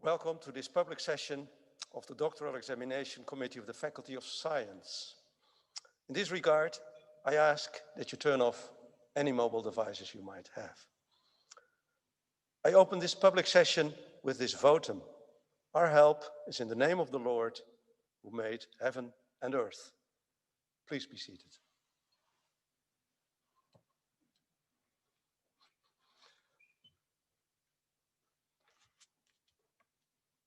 Welcome to this public session of the Doctoral Examination Committee of the Faculty of Science. In this regard, I ask that you turn off any mobile devices you might have. I open this public session with this votum. Our help is in the name of the Lord, who made heaven and earth. Please be seated.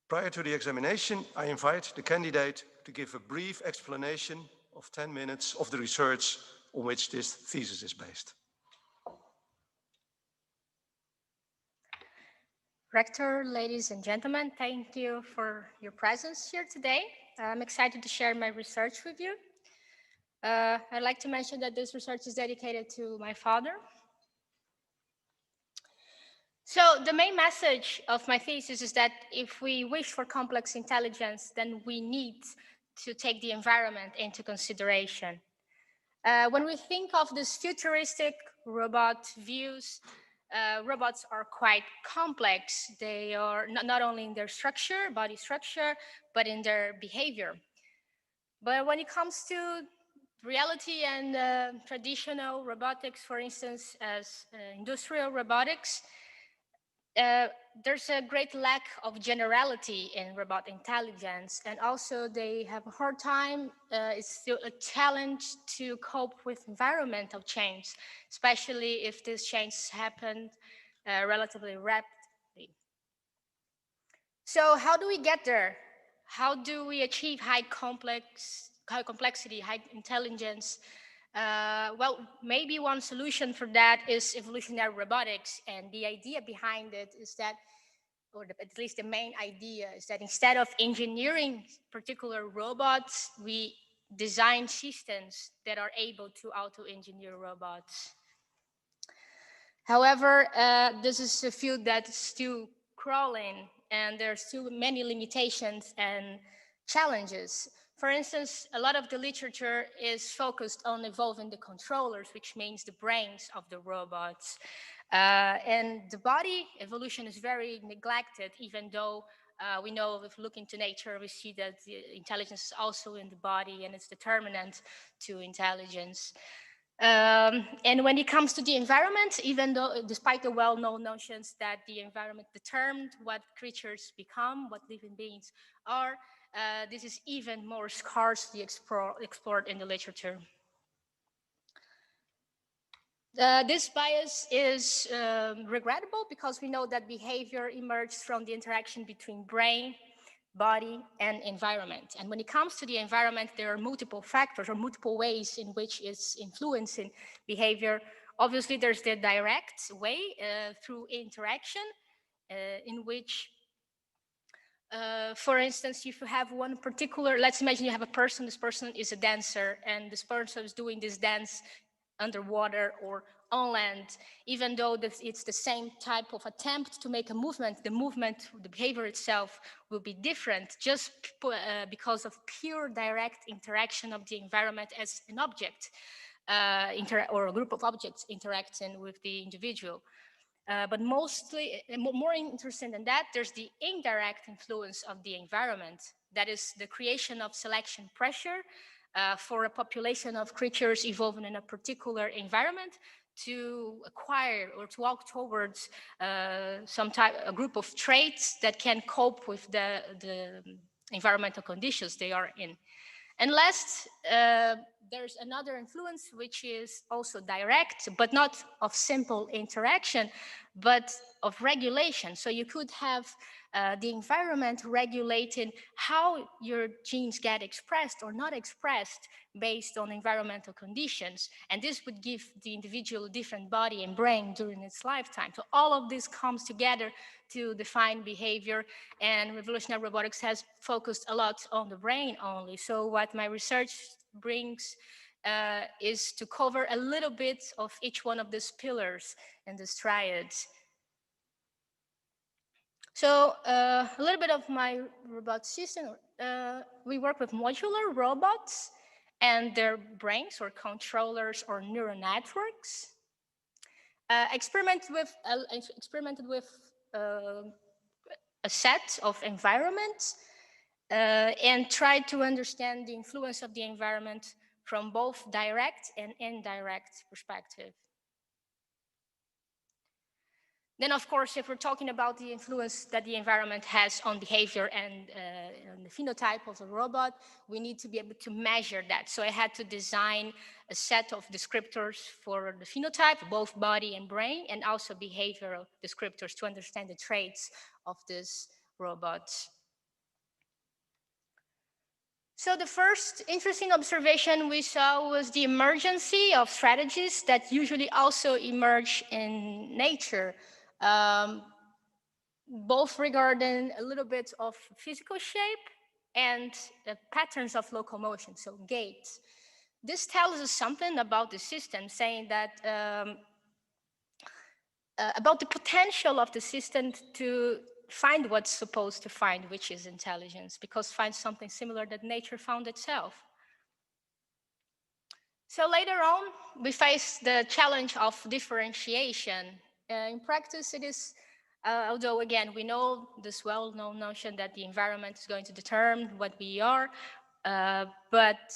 Prior to the examination, I invite the candidate to give a brief explanation of 10 minutes of the research on which this thesis is based. Rector, ladies and gentlemen, thank you for your presence here today. I'm excited to share my research with you. I'd like to mention that this research is dedicated to my father. So the main message of my thesis is that if we wish for complex intelligence, then we need to take the environment into consideration. When we think of these futuristic robot views, robots are quite complex. They are not only in their structure, body structure, but in their behavior. But when it comes to reality and traditional robotics, for instance, as industrial robotics, there's a great lack of generality in robot intelligence, and also they have a hard time. It's still a challenge to cope with environmental change, especially if these changes happen relatively rapidly. So how do we get there? How do we achieve high complexity, high intelligence? Well, maybe one solution for that is evolutionary robotics, and the idea behind it is that, or at least the main idea is that instead of engineering particular robots, we design systems that are able to auto-engineer robots. However, this is a field that's still crawling, and there are still many limitations and challenges. For instance, a lot of the literature is focused on evolving the controllers, which means the brains of the robots. And the body evolution is very neglected, even though we know if we look into nature, we see that the intelligence is also in the body and it's determinant to intelligence. And when it comes to the environment, even though, despite the well-known notions that the environment determined what creatures become, what living beings are, this is even more scarcely explored in the literature. This bias is regrettable because we know that behavior emerges from the interaction between brain, body, and environment. And when it comes to the environment, there are multiple factors or multiple ways in which it's influencing behavior. Obviously, there's the direct way through interaction in which for instance, if you have one particular, let's imagine you have a person, this person is a dancer, and this person is doing this dance underwater or on land. Even though it's the same type of attempt to make a movement, the behavior itself will be different just because of pure direct interaction of the environment as an object or a group of objects interacting with the individual. But mostly, more interesting than that, there's the indirect influence of the environment. That is the creation of selection pressure for a population of creatures evolving in a particular environment to acquire or to walk towards a group of traits that can cope with the environmental conditions they are in. And last, there's another influence which is also direct, but not of simple interaction, but of regulation. So you could have the environment regulating how your genes get expressed or not expressed based on environmental conditions. And this would give the individual a different body and brain during its lifetime. So all of this comes together to define behavior, and evolutionary robotics has focused a lot on the brain only. So what my research brings is to cover a little bit of each one of these pillars and these triads. So a little bit of my robot system. We work with modular robots and their brains or controllers or neural networks. Experimented with a set of environments and tried to understand the influence of the environment from both direct and indirect perspective. Then, of course, if we're talking about the influence that the environment has on behavior and the phenotype of a robot, we need to be able to measure that. So I had to design a set of descriptors for the phenotype, both body and brain, and also behavioral descriptors to understand the traits of this robot. So the first interesting observation we saw was the emergency of strategies that usually also emerge in nature. Both regarding a little bit of physical shape and patterns of locomotion, so gait. This tells us something about the system, saying that about the potential of the system to find what's supposed to find, which is intelligence, because find something similar that nature found itself. So later on, we face the challenge of differentiation. In practice, it is, although again, we know this well-known notion that the environment is going to determine what we are, but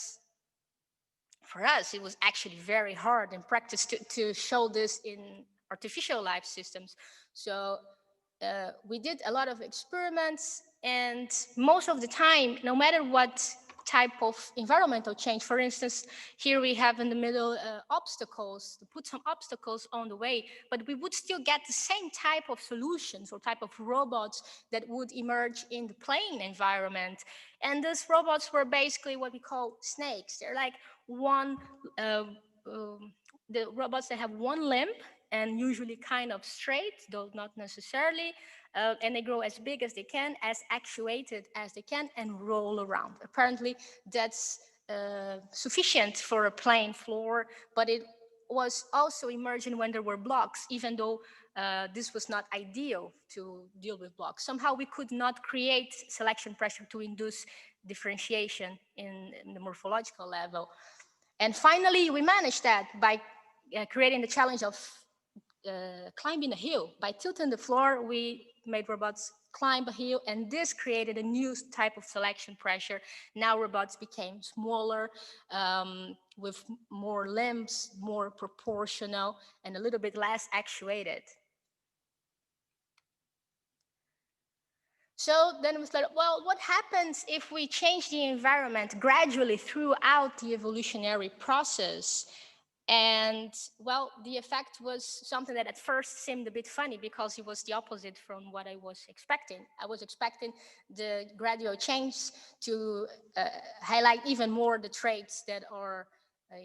for us, it was actually very hard in practice to show this in artificial life systems. So we did a lot of experiments, and most of the time, no matter what type of environmental change, for instance, here we have in the middle obstacles, to put some obstacles on the way, but we would still get the same type of solutions or type of robots that would emerge in the plain environment. And those robots were basically what we call snakes. They're like the robots that have one limb and usually kind of straight, though not necessarily, and they grow as big as they can, as actuated as they can, and roll around. Apparently, that's sufficient for a plain floor, but it was also emerging when there were blocks, even though this was not ideal to deal with blocks. Somehow we could not create selection pressure to induce differentiation in the morphological level. And finally, we managed that by creating the challenge of climbing a hill. By tilting the floor, we made robots climb a hill, and this created a new type of selection pressure. Now robots became smaller, with more limbs, more proportional, and a little bit less actuated. So then we thought, well, what happens if we change the environment gradually throughout the evolutionary process? And well, the effect was something that at first seemed a bit funny because it was the opposite from what I was expecting. I was expecting the gradual change to highlight even more the traits that are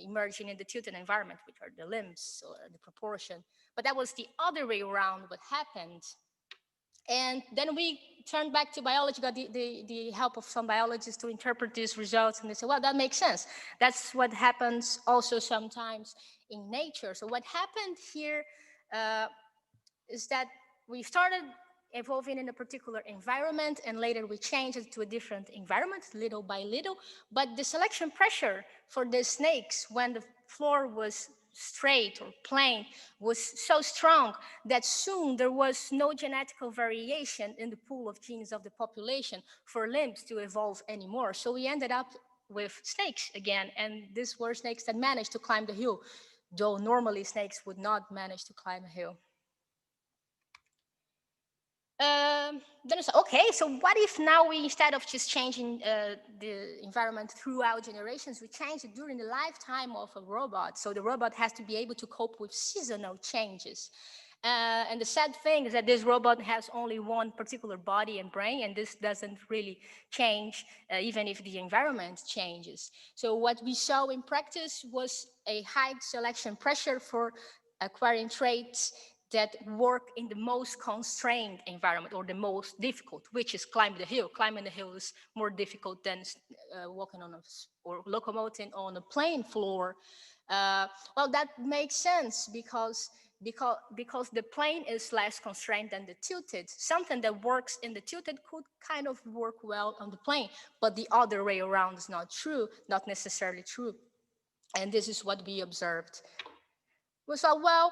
emerging in the tilted environment, which are the limbs or the proportion. But that was the other way around what happened. And then we turned back to biology, got the help of some biologists to interpret these results, and they said, well, that makes sense. That's what happens also sometimes in nature. So what happened here is that we started evolving in a particular environment, and later we changed it to a different environment, little by little. But the selection pressure for the snakes when the floor was straight or plain was so strong that soon there was no genetical variation in the pool of genes of the population for limbs to evolve anymore. So we ended up with snakes again, and these were snakes that managed to climb the hill, though normally snakes would not manage to climb a hill. Then it's okay, so what if now we, instead of just changing the environment throughout generations, we change it during the lifetime of a robot? So the robot has to be able to cope with seasonal changes. And the sad thing is that this robot has only one particular body and brain, and this doesn't really change even if the environment changes. So what we saw in practice was a high selection pressure for acquiring traits that work in the most constrained environment or the most difficult, which is climbing the hill. Climbing the hill is more difficult than walking on or locomoting on a plain floor. Well, that makes sense because the plane is less constrained than the tilted. Something that works in the tilted could kind of work well on the plane, but the other way around is not true, not necessarily true. And this is what we observed. We saw, well,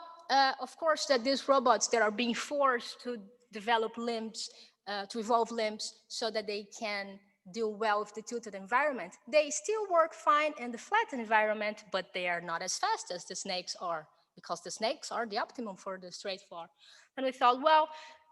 of course, that these robots that are being forced to develop limbs to evolve limbs so that they can deal well with the tilted environment. They still work fine in the flat environment, but they are not as fast as the snakes are, because the snakes are the optimum for the straight floor. And we thought, well,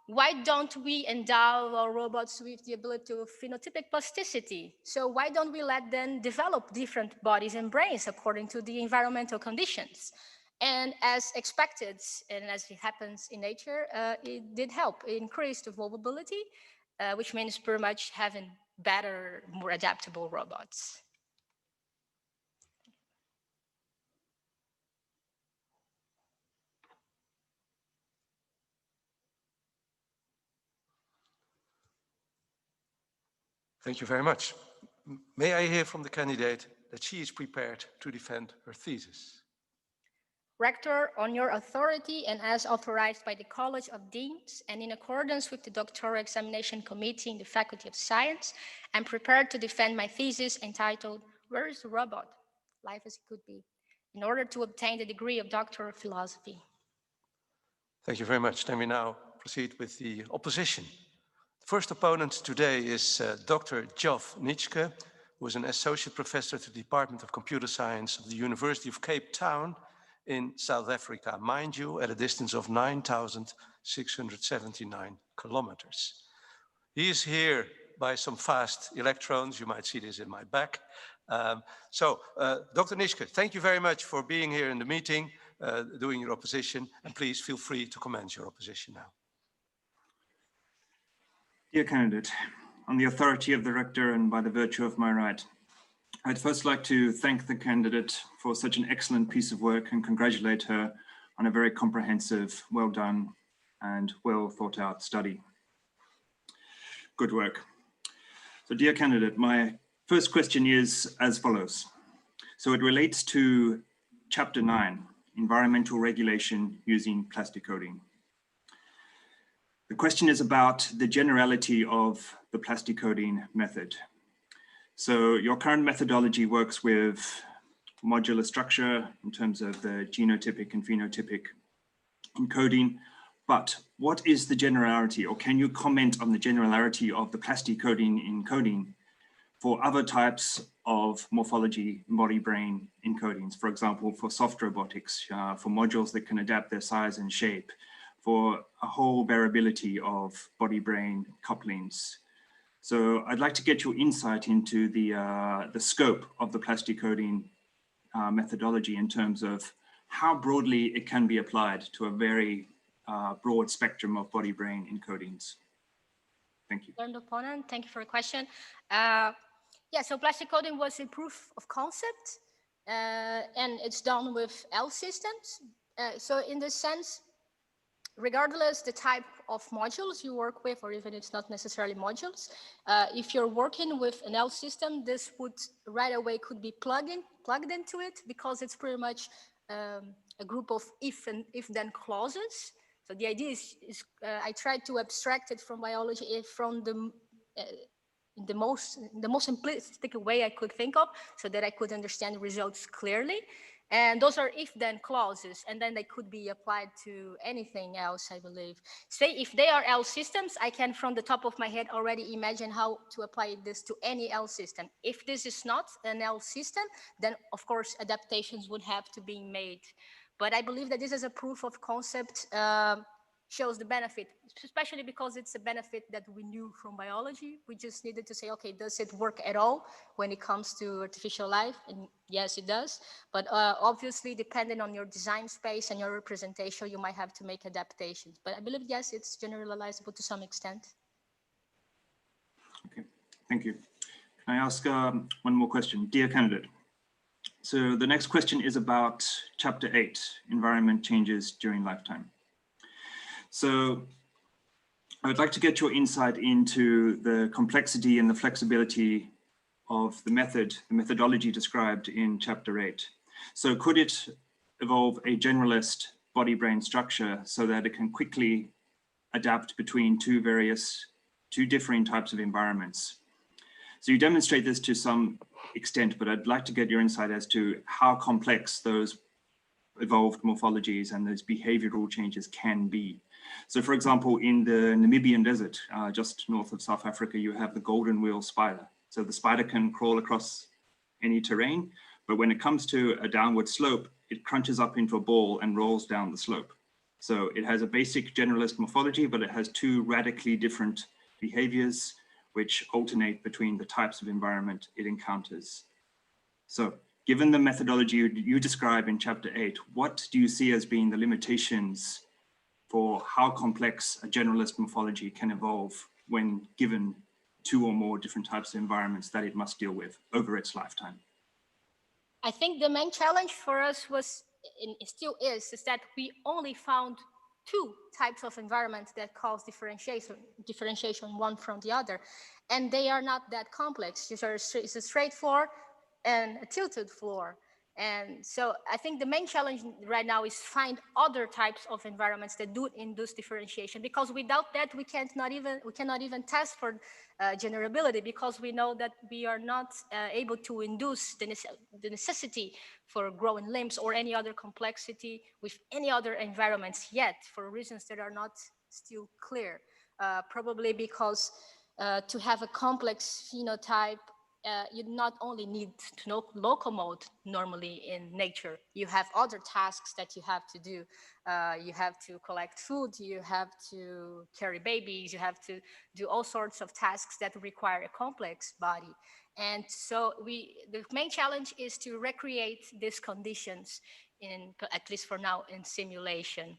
why don't we endow our robots with the ability of phenotypic plasticity? So why don't we let them develop different bodies and brains according to the environmental conditions? And as expected, and as it happens in nature, it did help. It increased evolvability, which means pretty much having better, more adaptable robots. Thank you very much. May I hear from the candidate that she is prepared to defend her thesis? Rector, on your authority and as authorized by the College of Deans and in accordance with the doctoral examination committee in the Faculty of Science, I'm prepared to defend my thesis entitled, "Where is the Robot? Life as it Could Be," in order to obtain the degree of Doctor of Philosophy. Thank you very much. Then we now proceed with the opposition. The first opponent today is Dr. Geoff Nitschke, who is an associate professor at the Department of Computer Science of the University of Cape Town in South Africa, mind you, at a distance of 9,679 kilometers. He is here by some fast electrons. You might see this in my back. Dr. Nitschke, thank you very much for being here in the meeting, doing your opposition, and please feel free to commence your opposition now. Dear candidate, on the authority of the rector and by the virtue of my right, I'd first like to thank the candidate for such an excellent piece of work and congratulate her on a very comprehensive, well done and well thought out study. Good work. So dear candidate, my first question is as follows. So it relates to Chapter 9, Environmental Regulation Using Plastic Coating. The question is about the generality of the plastic coating method. So your current methodology works with modular structure in terms of the genotypic and phenotypic encoding, but what is the generality, or can you comment on the generality of the plastic coating encoding for other types of morphology body-brain encodings, for example, for soft robotics, for modules that can adapt their size and shape, for a whole variability of body-brain couplings. So I'd like to get your insight into the scope of the plastic coding methodology in terms of how broadly it can be applied to a very broad spectrum of body-brain encodings. Thank you. Learned opponent, thank you for the question. Yeah, so plastic coding was a proof of concept, and it's done with L systems. So in this sense, regardless the type of modules you work with, or even it's not necessarily modules, if you're working with an L system, this would right away could be plugged into it, because it's pretty much a group of if-then clauses. So the idea is I tried to abstract it from biology from the most simplistic way I could think of, so that I could understand the results clearly. And those are if-then clauses, and then they could be applied to anything else, I believe. Say if they are L systems, I can from the top of my head already imagine how to apply this to any L system. If this is not an L system, then of course adaptations would have to be made. But I believe that this is a proof of concept, shows the benefit, especially because it's a benefit that we knew from biology. We just needed to say, okay, does it work at all when it comes to artificial life? And yes, it does. But obviously, depending on your design space and your representation, you might have to make adaptations. But I believe, yes, it's generalizable to some extent. Okay, thank you. Can I ask one more question? Dear candidate, so the next question is about Chapter 8, Environment Changes During Lifetime. So I would like to get your insight into the complexity and the flexibility of the methodology described in Chapter 8. So could it evolve a generalist body-brain structure so that it can quickly adapt between two differing types of environments? So you demonstrate this to some extent, but I'd like to get your insight as to how complex those evolved morphologies and those behavioral changes can be. So for example, in the Namibian desert, just north of South Africa, you have the golden wheel spider. So the spider can crawl across any terrain, but when it comes to a downward slope, it crunches up into a ball and rolls down the slope. So it has a basic generalist morphology, but it has two radically different behaviors which alternate between the types of environment it encounters. So given the methodology you describe in chapter 8, what do you see as being the limitations for how complex a generalist morphology can evolve when given two or more different types of environments that it must deal with over its lifetime? I think the main challenge for us was, and it still is that we only found two types of environments that cause differentiation one from the other. And they are not that complex. It's a straight floor and a tilted floor. And so I think the main challenge right now is find other types of environments that do induce differentiation, because without that we cannot even test for generability, because we know that we are not able to induce the necessity for growing limbs or any other complexity with any other environments yet, for reasons that are not still clear. Probably because to have a complex phenotype, you not only need to locomote normally in nature, you have other tasks that you have to do. You have to collect food, you have to carry babies, you have to do all sorts of tasks that require a complex body. And so the main challenge is to recreate these conditions at least for now, in simulation.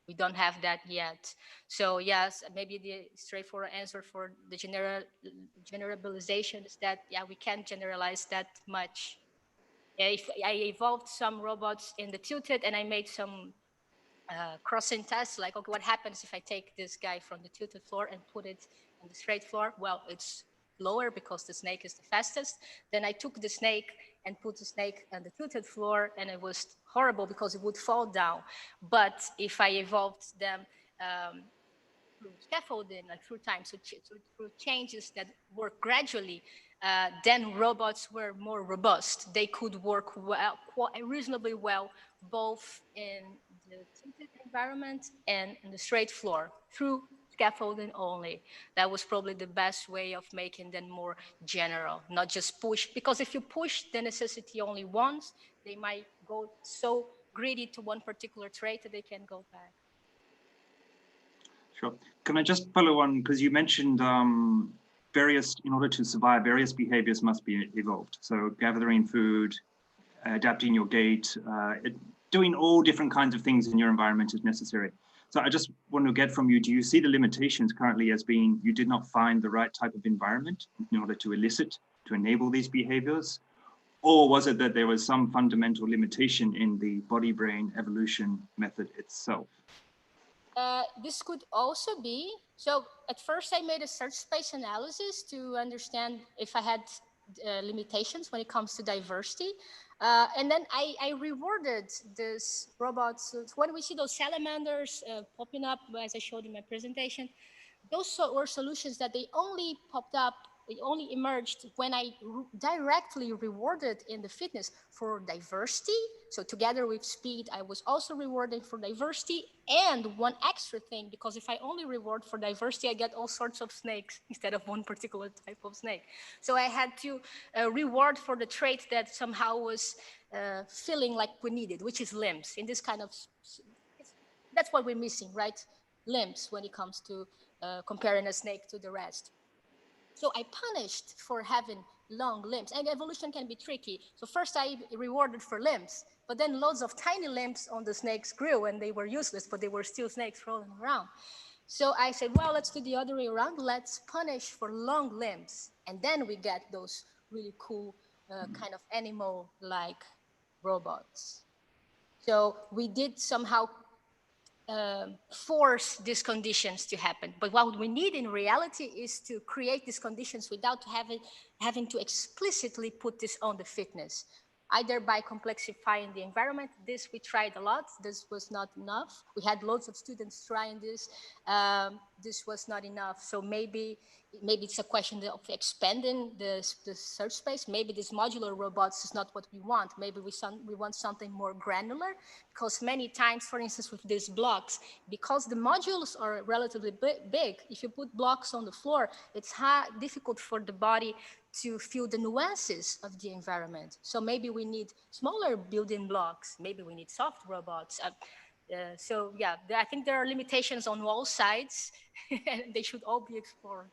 We don't have that yet. So yes, maybe the straightforward answer for the generalization is that, yeah, we can't generalize that much. If I evolved some robots in the tilted and I made some crossing tests, like, okay, what happens if I take this guy from the tilted floor and put it on the straight floor? Well, it's lower because the snake is the fastest. Then I took the snake and put the snake on the tilted floor, and it was horrible because it would fall down. But if I evolved them through scaffolding and through time, so through changes that work gradually, then robots were more robust. They could work well, reasonably well, both in the tilted environment and in the straight floor through scaffolding only. That was probably the best way of making them more general, not just push. Because if you push the necessity only once, they might go so greedy to one particular trait that they can go back. Sure. Can I just follow on, because you mentioned in order to survive, various behaviors must be evolved. So gathering food, adapting your gait, doing all different kinds of things in your environment is necessary. So I just want to get from you, do you see the limitations currently as being you did not find the right type of environment in order to enable these behaviors? Or was it that there was some fundamental limitation in the body-brain evolution method itself? This could also be, so at first I made a search space analysis to understand if I had limitations when it comes to diversity. And then I rewarded these robots. So when we see those salamanders popping up, as I showed in my presentation, those were solutions that they only popped up, they only emerged when I directly rewarded in the fitness for diversity. So together with speed, I was also rewarding for diversity, and one extra thing, because if I only reward for diversity, I get all sorts of snakes instead of one particular type of snake. So I had to reward for the trait that somehow was feeling like we needed, which is limbs. In this kind of, that's what we're missing, right? Limbs when it comes to comparing a snake to the rest. So I punished for having long limbs, and evolution can be tricky. So first I rewarded for limbs, but then loads of tiny limbs on the snakes grew and they were useless, but they were still snakes rolling around. So I said, well, let's do the other way around. Let's punish for long limbs. And then we get those really cool kind of animal-like robots. So we did somehow force these conditions to happen. But what we need in reality is to create these conditions without having to explicitly put this on the fitness. either by complexifying the environment. This we tried a lot. This was not enough. We had loads of students trying this. This was not enough. So maybe it's a question of expanding the search space. Maybe this modular robots is not what we want. Maybe we want something more granular, because many times, for instance, with these blocks, because the modules are relatively big, if you put blocks on the floor, it's difficult for the body to feel the nuances of the environment. So maybe we need smaller building blocks. Maybe we need soft robots. So yeah, I think there are limitations on all sides, and they should all be explored.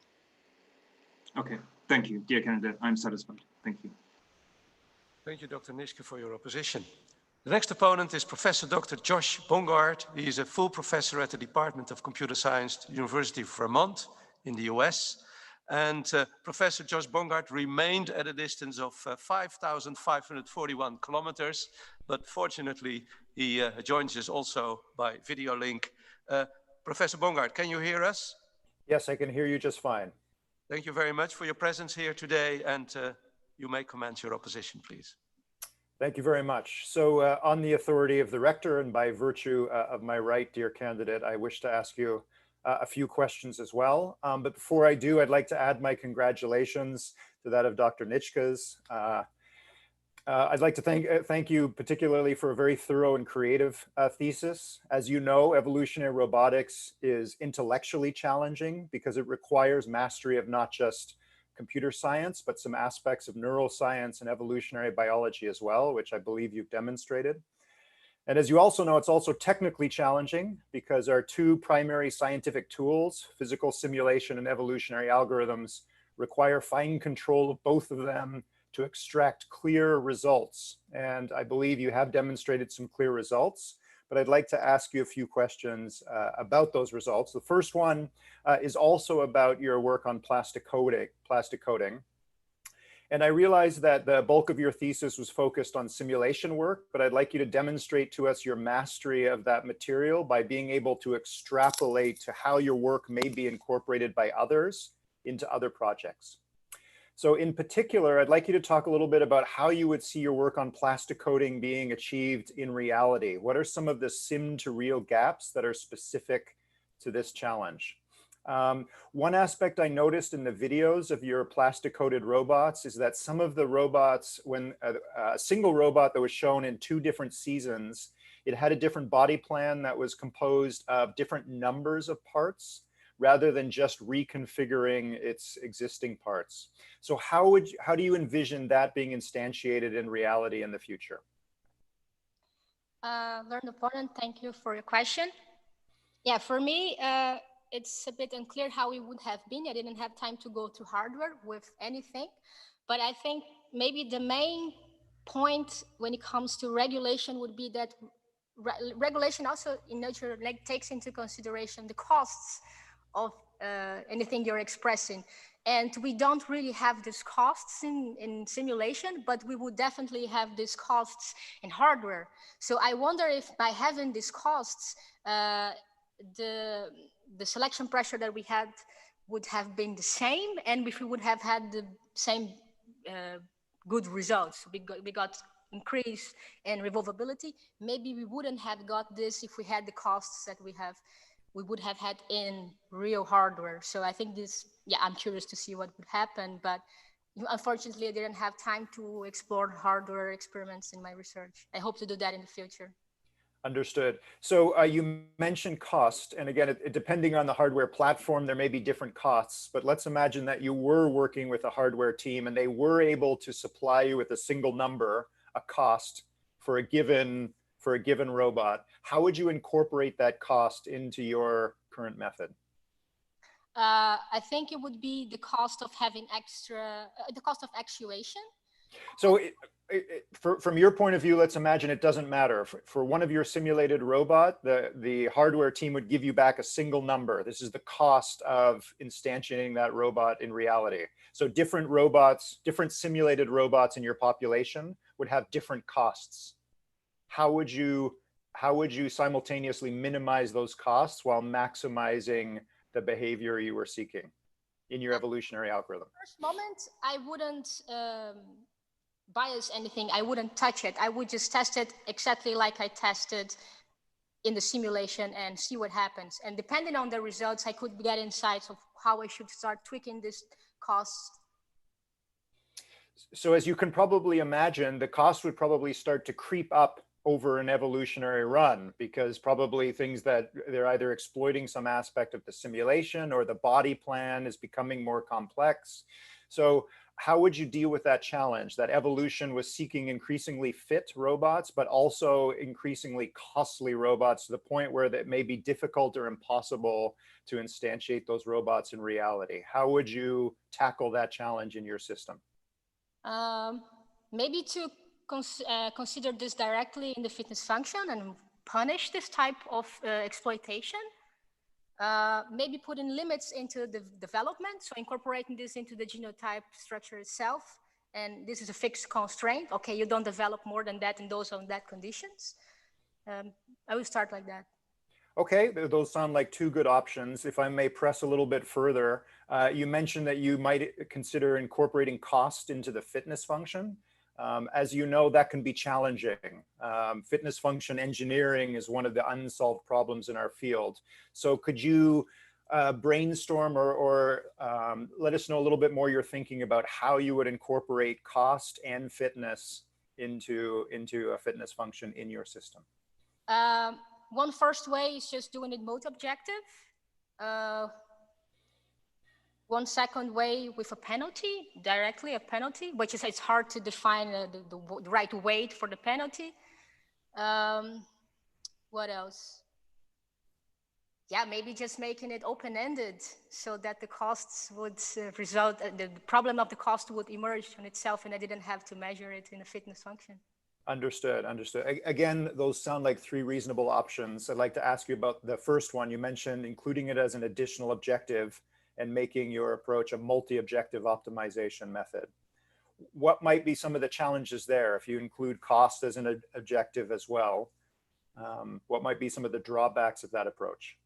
Okay, thank you, dear candidate. I'm satisfied. Thank you. Thank you, Dr. Nischke, for your opposition. The next opponent is Professor Dr. Josh Bongard. He is a full professor at the Department of Computer Science, University of Vermont in the US. And Professor Josh Bongard remained at a distance of 5,541 kilometers, but fortunately he joins us also by video link. Professor Bongard, can you hear us? Yes, I can hear you just fine. Thank you very much for your presence here today, and you may commence your opposition, please. Thank you very much. So on the authority of the rector and by virtue of my right, dear candidate, I wish to ask you a few questions as well. But before I do, I'd like to add my congratulations to that of Dr. Nischke's. I'd like to thank you particularly for a very thorough and creative thesis. As you know, evolutionary robotics is intellectually challenging because it requires mastery of not just computer science, but some aspects of neuroscience and evolutionary biology as well, which I believe you've demonstrated. And as you also know, it's also technically challenging because our two primary scientific tools, physical simulation and evolutionary algorithms, require fine control of both of them to extract clear results. And I believe you have demonstrated some clear results, but I'd like to ask you a few questions about those results. The first one is also about your work on plastic coating. And I realize that the bulk of your thesis was focused on simulation work, but I'd like you to demonstrate to us your mastery of that material by being able to extrapolate to how your work may be incorporated by others into other projects. So in particular, I'd like you to talk a little bit about how you would see your work on plastic coating being achieved in reality. What are some of the sim to real gaps that are specific to this challenge? One aspect I noticed in the videos of your plastic coated robots is that some of the robots, when a single robot that was shown in 2 different seasons, it had a different body plan that was composed of different numbers of parts, rather than just reconfiguring its existing parts. So how do you envision that being instantiated in reality in the future? Learned opponent, thank you for your question. Yeah, for me, it's a bit unclear how it would have been. I didn't have time to go to hardware with anything, but I think maybe the main point when it comes to regulation would be that regulation also in nature takes into consideration the costs of anything you're expressing. And we don't really have these costs in simulation, but we would definitely have these costs in hardware. So I wonder if by having these costs, the selection pressure that we had would have been the same, and if we would have had the same good results. We got increase in revolvability. Maybe we wouldn't have got this if we had the costs that we would have had in real hardware. So I think this, yeah, I'm curious to see what would happen, but unfortunately I didn't have time to explore hardware experiments in my research. I hope to do that in the future. Understood. So you mentioned cost, and again, depending on the hardware platform, there may be different costs, but let's imagine that you were working with a hardware team and they were able to supply you with a single number, a cost for a given robot. How would you incorporate that cost into your current method? I think it would be the cost of having the cost of actuation. So from your point of view, let's imagine it doesn't matter. For one of your simulated robot, the hardware team would give you back a single number. This is the cost of instantiating that robot in reality. So different robots, different simulated robots in your population would have different costs. How would you simultaneously minimize those costs while maximizing the behavior you were seeking in your evolutionary algorithm? First moment, I wouldn't bias anything, I wouldn't touch it. I would just test it exactly like I tested in the simulation and see what happens. And depending on the results, I could get insights of how I should start tweaking this cost. So as you can probably imagine, the cost would probably start to creep up over an evolutionary run, because probably things that they're either exploiting some aspect of the simulation or the body plan is becoming more complex. So how would you deal with that challenge that evolution was seeking increasingly fit robots, but also increasingly costly robots to the point where that may be difficult or impossible to instantiate those robots in reality? How would you tackle that challenge in your system? Maybe to consider this directly in the fitness function and punish this type of exploitation. Maybe putting limits into the development, so incorporating this into the genotype structure itself. And this is a fixed constraint. Okay, you don't develop more than that in those on that conditions. I will start like that. Okay, those sound like two good options. If I may press a little bit further, you mentioned that you might consider incorporating cost into the fitness function. As you know, that can be challenging. Fitness function engineering is one of the unsolved problems in our field. So could you brainstorm or let us know a little bit more your thinking about how you would incorporate cost and fitness into a fitness function in your system? One first way is just doing it mode objective. One second way with a penalty, directly a penalty, which is, it's hard to define the right weight for the penalty. What else? Yeah, maybe just making it open-ended so that the costs would result, the problem of the cost would emerge on itself and I didn't have to measure it in a fitness function. Understood, understood. Again, those sound like three reasonable options. I'd like to ask you about the first one. You mentioned including it as an additional objective and making your approach a multi-objective optimization method. What might be some of the challenges there if you include cost as an objective as well? What might be some of the drawbacks of that approach?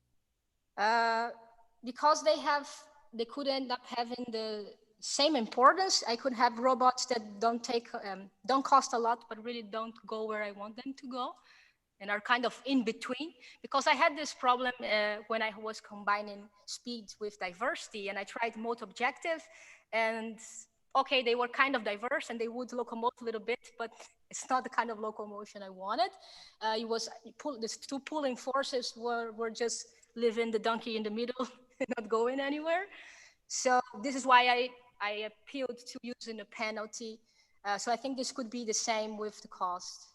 Because they could end up having the same importance. I could have robots that don't cost a lot, but really don't go where I want them to go and are kind of in between. Because I had this problem when I was combining speed with diversity, and I tried mode objective, and okay, they were kind of diverse and they would locomote a little bit, but it's not the kind of locomotion I wanted. These two pulling forces were just living the donkey in the middle and not going anywhere. So this is why I appealed to using a penalty. So I think this could be the same with the cost.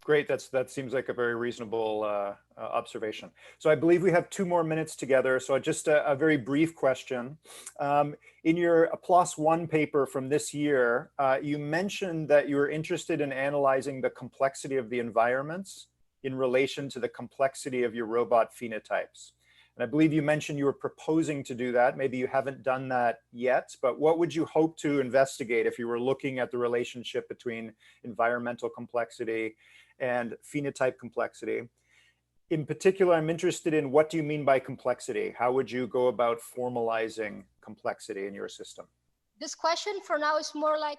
Great, that seems like a very reasonable observation. So I believe we have 2 more minutes together. So just a very brief question. In your PLOS-1 paper from this year, you mentioned that you were interested in analyzing the complexity of the environments in relation to the complexity of your robot phenotypes. And I believe you mentioned you were proposing to do that. Maybe you haven't done that yet, but what would you hope to investigate if you were looking at the relationship between environmental complexity and phenotype complexity? In particular, I'm interested in what do you mean by complexity? How would you go about formalizing complexity in your system? This question for now is more like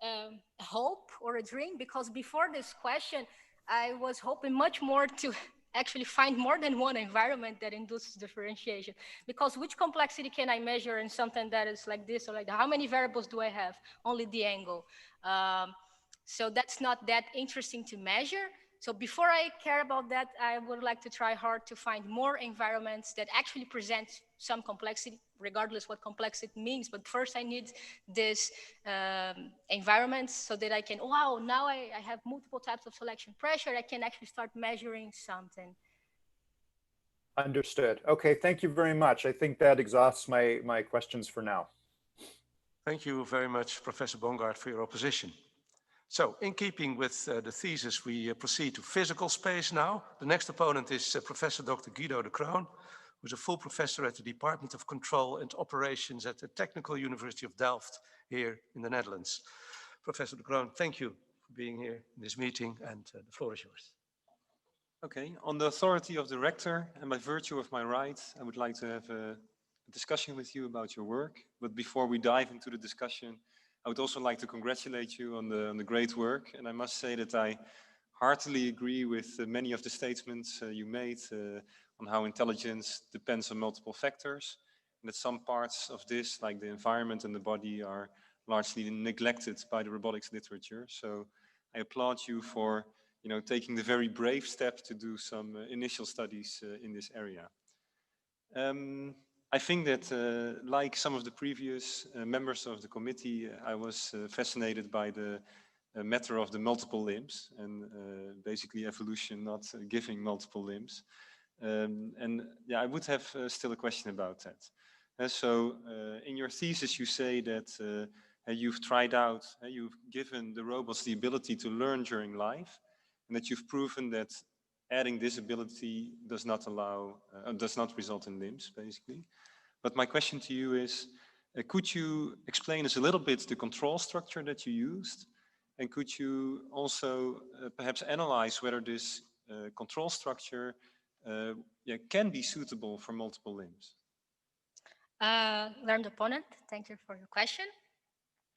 a hope or a dream, because before this question, I was hoping much more to actually find more than one environment that induces differentiation. Because which complexity can I measure in something that is like this or like that? How many variables do I have? Only the angle. So that's not that interesting to measure. So before I care about that, I would like to try hard to find more environments that actually present some complexity, regardless what complexity means. But first I need this environments so that I can, wow, now I have multiple types of selection pressure. I can actually start measuring something. Understood. Okay, thank you very much. I think that exhausts my questions for now. Thank you very much, Professor Bongard, for your opposition. So, in keeping with the thesis, we proceed to physical space now. The next opponent is Professor Dr. Guido de Kroon, who's a full professor at the Department of Control and Operations at the Technical University of Delft here in the Netherlands. Professor de Kroon, thank you for being here in this meeting, and the floor is yours. Okay, on the authority of the rector and by virtue of my right, I would like to have a discussion with you about your work. But before we dive into the discussion, I would also like to congratulate you on the great work. And I must say that I heartily agree with many of the statements you made on how intelligence depends on multiple factors, and that some parts of this, like the environment and the body, are largely neglected by the robotics literature. So I applaud you for taking the very brave step to do some initial studies in this area. I think that, like some of the previous members of the committee, I was fascinated by the matter of the multiple limbs and basically evolution not giving multiple limbs. And yeah, I would have still a question about that. So in your thesis, you say that you've tried out, you've given the robots the ability to learn during life, and that you've proven that adding this ability does not result in limbs, basically. But my question to you is, could you explain us a little bit the control structure that you used? And could you also perhaps analyze whether this control structure can be suitable for multiple limbs? Learned opponent, thank you for your question.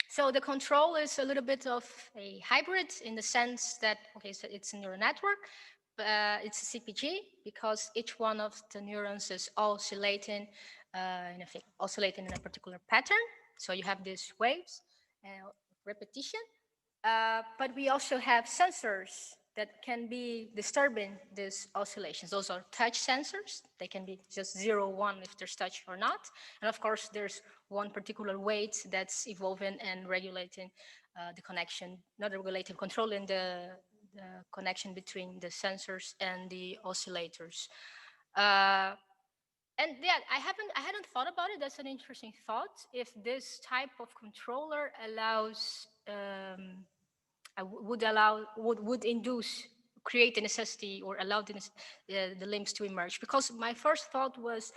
So the control is a little bit of a hybrid in the sense that, okay, so it's a neural network, it's a CPG because each one of the neurons is oscillating in a particular pattern. So you have these waves and repetition, but we also have sensors that can be disturbing these oscillations. Those are touch sensors. They can be just 0, 1 if there's touch or not. And of course, there's one particular weight that's evolving and regulating the connection, not regulating, controlling the connection between the sensors and the oscillators. And yeah, I hadn't thought about it. That's an interesting thought. If this type of controller allows, would induce, create the necessity or allow the limbs to emerge. Because my first thought was,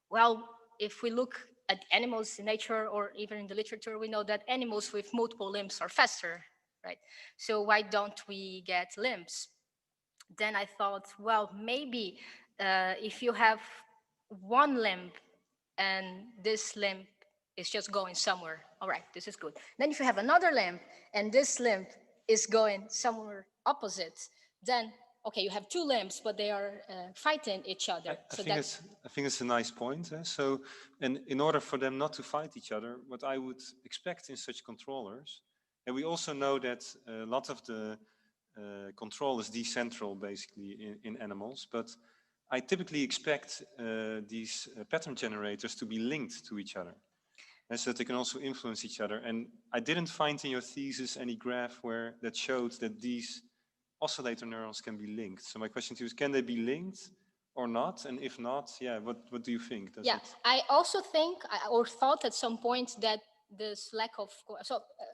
well, if we look at animals in nature or even in the literature, we know that animals with multiple limbs are faster, right? So why don't we get limbs? Then I thought, well, maybe if you have one limb and this limb is just going somewhere, all right, this is good. Then if you have another limb and this limb is going somewhere opposite, then okay, you have two limbs, but they are fighting each other. I think it's a nice point. So, and in order for them not to fight each other, what I would expect in such controllers, and we also know that a lot of the control is decentral, basically, in animals, but I typically expect these pattern generators to be linked to each other, and so that they can also influence each other. And I didn't find in your thesis any graph that showed that these oscillator neurons can be linked. So my question to you is, can they be linked or not? And if not, yeah, what do you think? I also think or thought at some point that this lack of,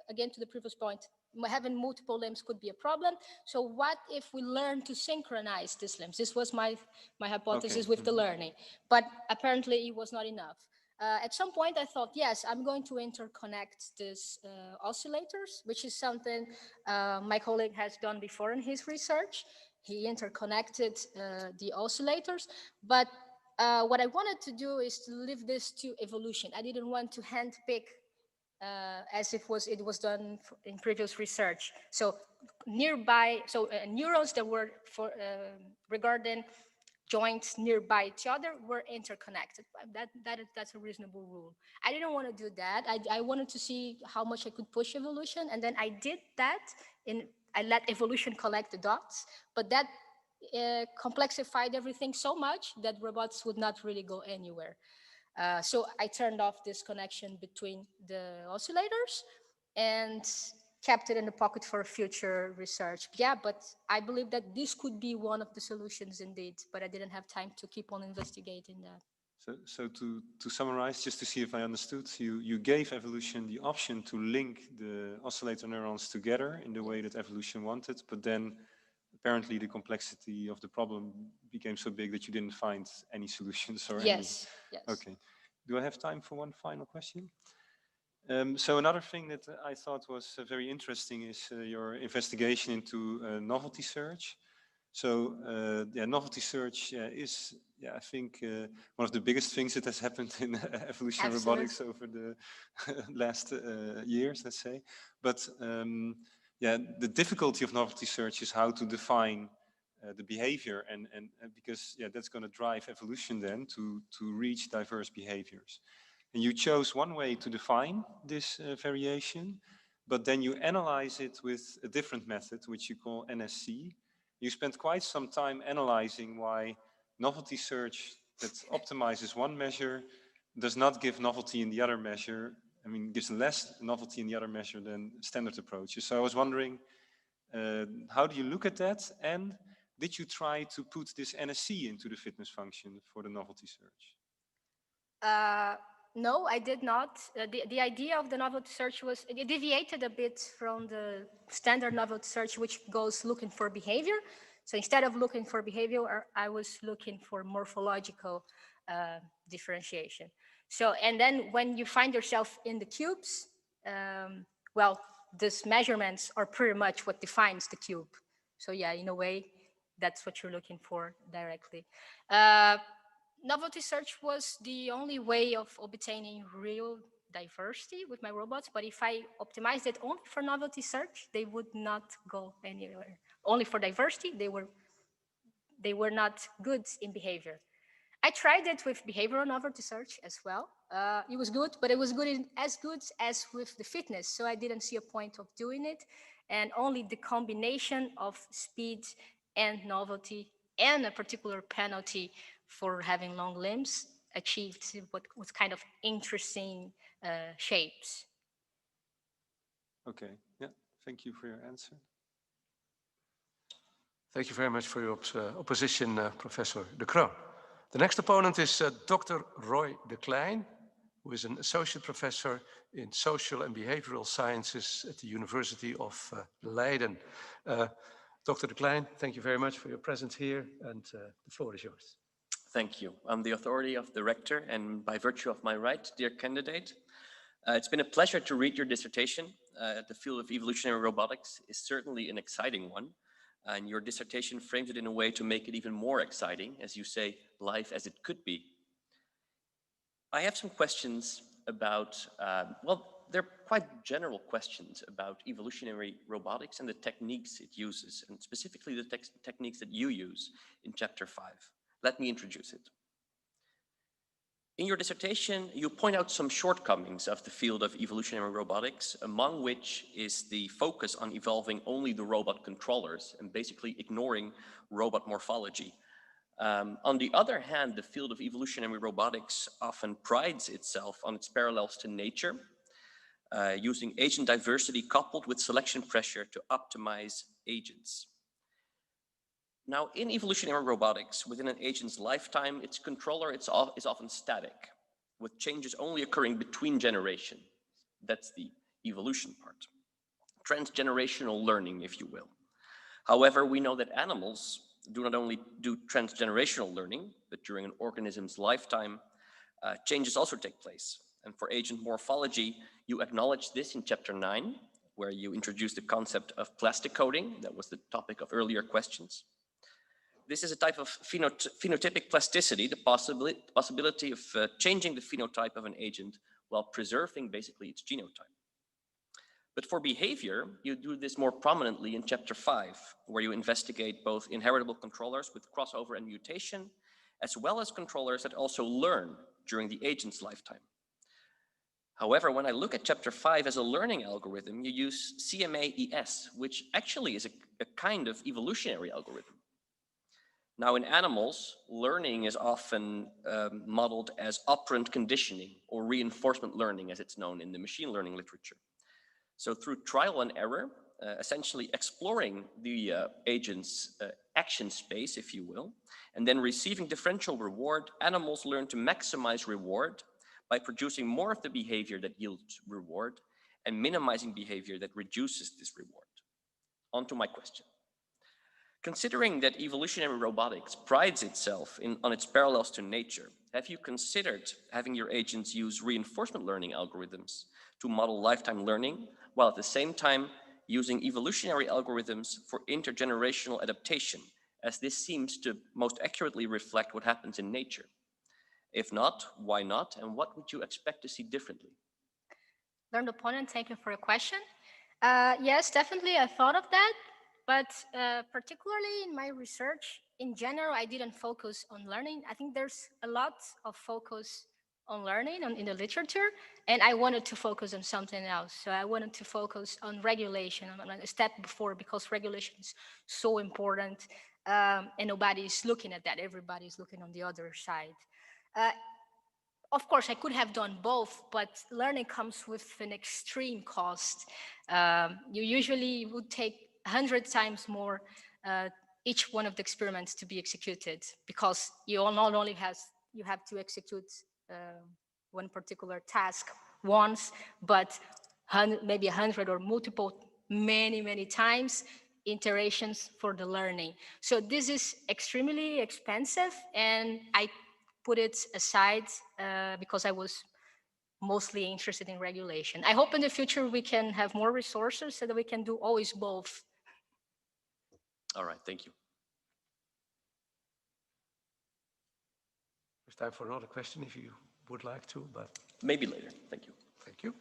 again to the previous point, having multiple limbs could be a problem. So what if we learn to synchronize these limbs? This was my hypothesis with the learning, but apparently it was not enough. At some point I thought, yes, I'm going to interconnect these oscillators, which is something my colleague has done before in his research. He interconnected the oscillators, but what I wanted to do is to leave this to evolution. I didn't want to handpick as it was done in previous research. So neurons that were regarding joints nearby each other were interconnected. That's a reasonable rule. I didn't want to do that. I wanted to see how much I could push evolution, and then I did that. I let evolution collect the dots, but that complexified everything so much that robots would not really go anywhere. So I turned off this connection between the oscillators and kept it in the pocket for future research. Yeah, but I believe that this could be one of the solutions indeed, but I didn't have time to keep on investigating that. So to summarize, just to see if I understood, you gave evolution the option to link the oscillator neurons together in the way that evolution wanted, but then apparently the complexity of the problem became so big that you didn't find any solutions or yes. Okay. Do I have time for one final question? So another thing that I thought was very interesting is your investigation into novelty search. So yeah, novelty search is, I think, one of the biggest things that has happened in evolutionary robotics over the last years, let's say. But yeah, the difficulty of novelty search is how to define the behavior, and because that's going to drive evolution then to reach diverse behaviors. And you chose one way to define this variation, but then you analyze it with a different method, which you call NSC. You spent quite some time analyzing why novelty search that optimizes one measure does not give novelty in the other measure. I mean, gives less novelty in the other measure than standard approaches. So I was wondering, how do you look at that? And did you try to put this NSC into the fitness function for the novelty search? No, I did not. The idea of the novelty search was, it deviated a bit from the standard novelty search, which goes looking for behavior. So instead of looking for behavior, I was looking for morphological differentiation. So, and then when you find yourself in the cubes, well, these measurements are pretty much what defines the cube. So yeah, in a way, that's what you're looking for directly. Novelty search was the only way of obtaining real diversity with my robots, but if I optimized it only for novelty search, they would not go anywhere. Only for diversity, they were not good in behavior. I tried it with behavioral novelty search as well. It was good, but it was as good as with the fitness, so I didn't see a point of doing it. And only the combination of speed and novelty and a particular penalty for having long limbs achieved what was kind of interesting shapes. Okay, yeah, thank you for your answer. Thank you very much for your opposition, Professor De Croo. The next opponent is Dr. Roy de Klein, who is an associate professor in social and behavioral sciences at the University of Leiden. Dr. de Klein, thank you very much for your presence here, and the floor is yours. Thank you. I'm the authority of the rector, and by virtue of my right, dear candidate, it's been a pleasure to read your dissertation. The field of evolutionary robotics is certainly an exciting one, and your dissertation frames it in a way to make it even more exciting, as you say, life as it could be. I have some questions about, well, they're quite general questions about evolutionary robotics and the techniques it uses, and specifically the techniques that you use in chapter 5. Let me introduce it. In your dissertation, you point out some shortcomings of the field of evolutionary robotics, among which is the focus on evolving only the robot controllers and basically ignoring robot morphology. On the other hand, the field of evolutionary robotics often prides itself on its parallels to nature, using agent diversity coupled with selection pressure to optimize agents. Now, in evolutionary robotics, within an agent's lifetime, its controller is often static, with changes only occurring between generations. That's the evolution part. Transgenerational learning, if you will. However, we know that animals do not only do transgenerational learning, but during an organism's lifetime, changes also take place. And for agent morphology, you acknowledge this in chapter 9, where you introduce the concept of plastic coding. That was the topic of earlier questions. This is a type of phenotypic plasticity, the possibility of changing the phenotype of an agent while preserving basically its genotype. But for behavior, you do this more prominently in chapter 5, where you investigate both inheritable controllers with crossover and mutation, as well as controllers that also learn during the agent's lifetime. However, when I look at chapter 5 as a learning algorithm, you use CMA-ES, which actually is a kind of evolutionary algorithm. Now, in animals, learning is often modeled as operant conditioning or reinforcement learning, as it's known in the machine learning literature. So through trial and error, essentially exploring the agent's action space, if you will, and then receiving differential reward, animals learn to maximize reward by producing more of the behavior that yields reward and minimizing behavior that reduces this reward. On to my question. Considering that evolutionary robotics prides itself on its parallels to nature, have you considered having your agents use reinforcement learning algorithms to model lifetime learning, while at the same time using evolutionary algorithms for intergenerational adaptation, as this seems to most accurately reflect what happens in nature? If not, why not? And what would you expect to see differently? Learned opponent, thank you for your question. Yes, definitely, I thought of that, but particularly in my research, in general, I didn't focus on learning. I think there's a lot of focus on learning in the literature, and I wanted to focus on something else. So I wanted to focus on regulation, on a step before, because regulation is so important, and nobody's looking at that. Everybody's looking on the other side. Of course, I could have done both, but learning comes with an extreme cost. You usually would take 100 times more each one of the experiments to be executed, because you not only you have to execute one particular task once, but maybe 100 or multiple, many times iterations for the learning. So this is extremely expensive, and I put it aside because I was mostly interested in regulation. I hope in the future we can have more resources so that we can do always both. All right, thank you. There's time for another question if you would like to, but maybe later. Thank you. Thank you.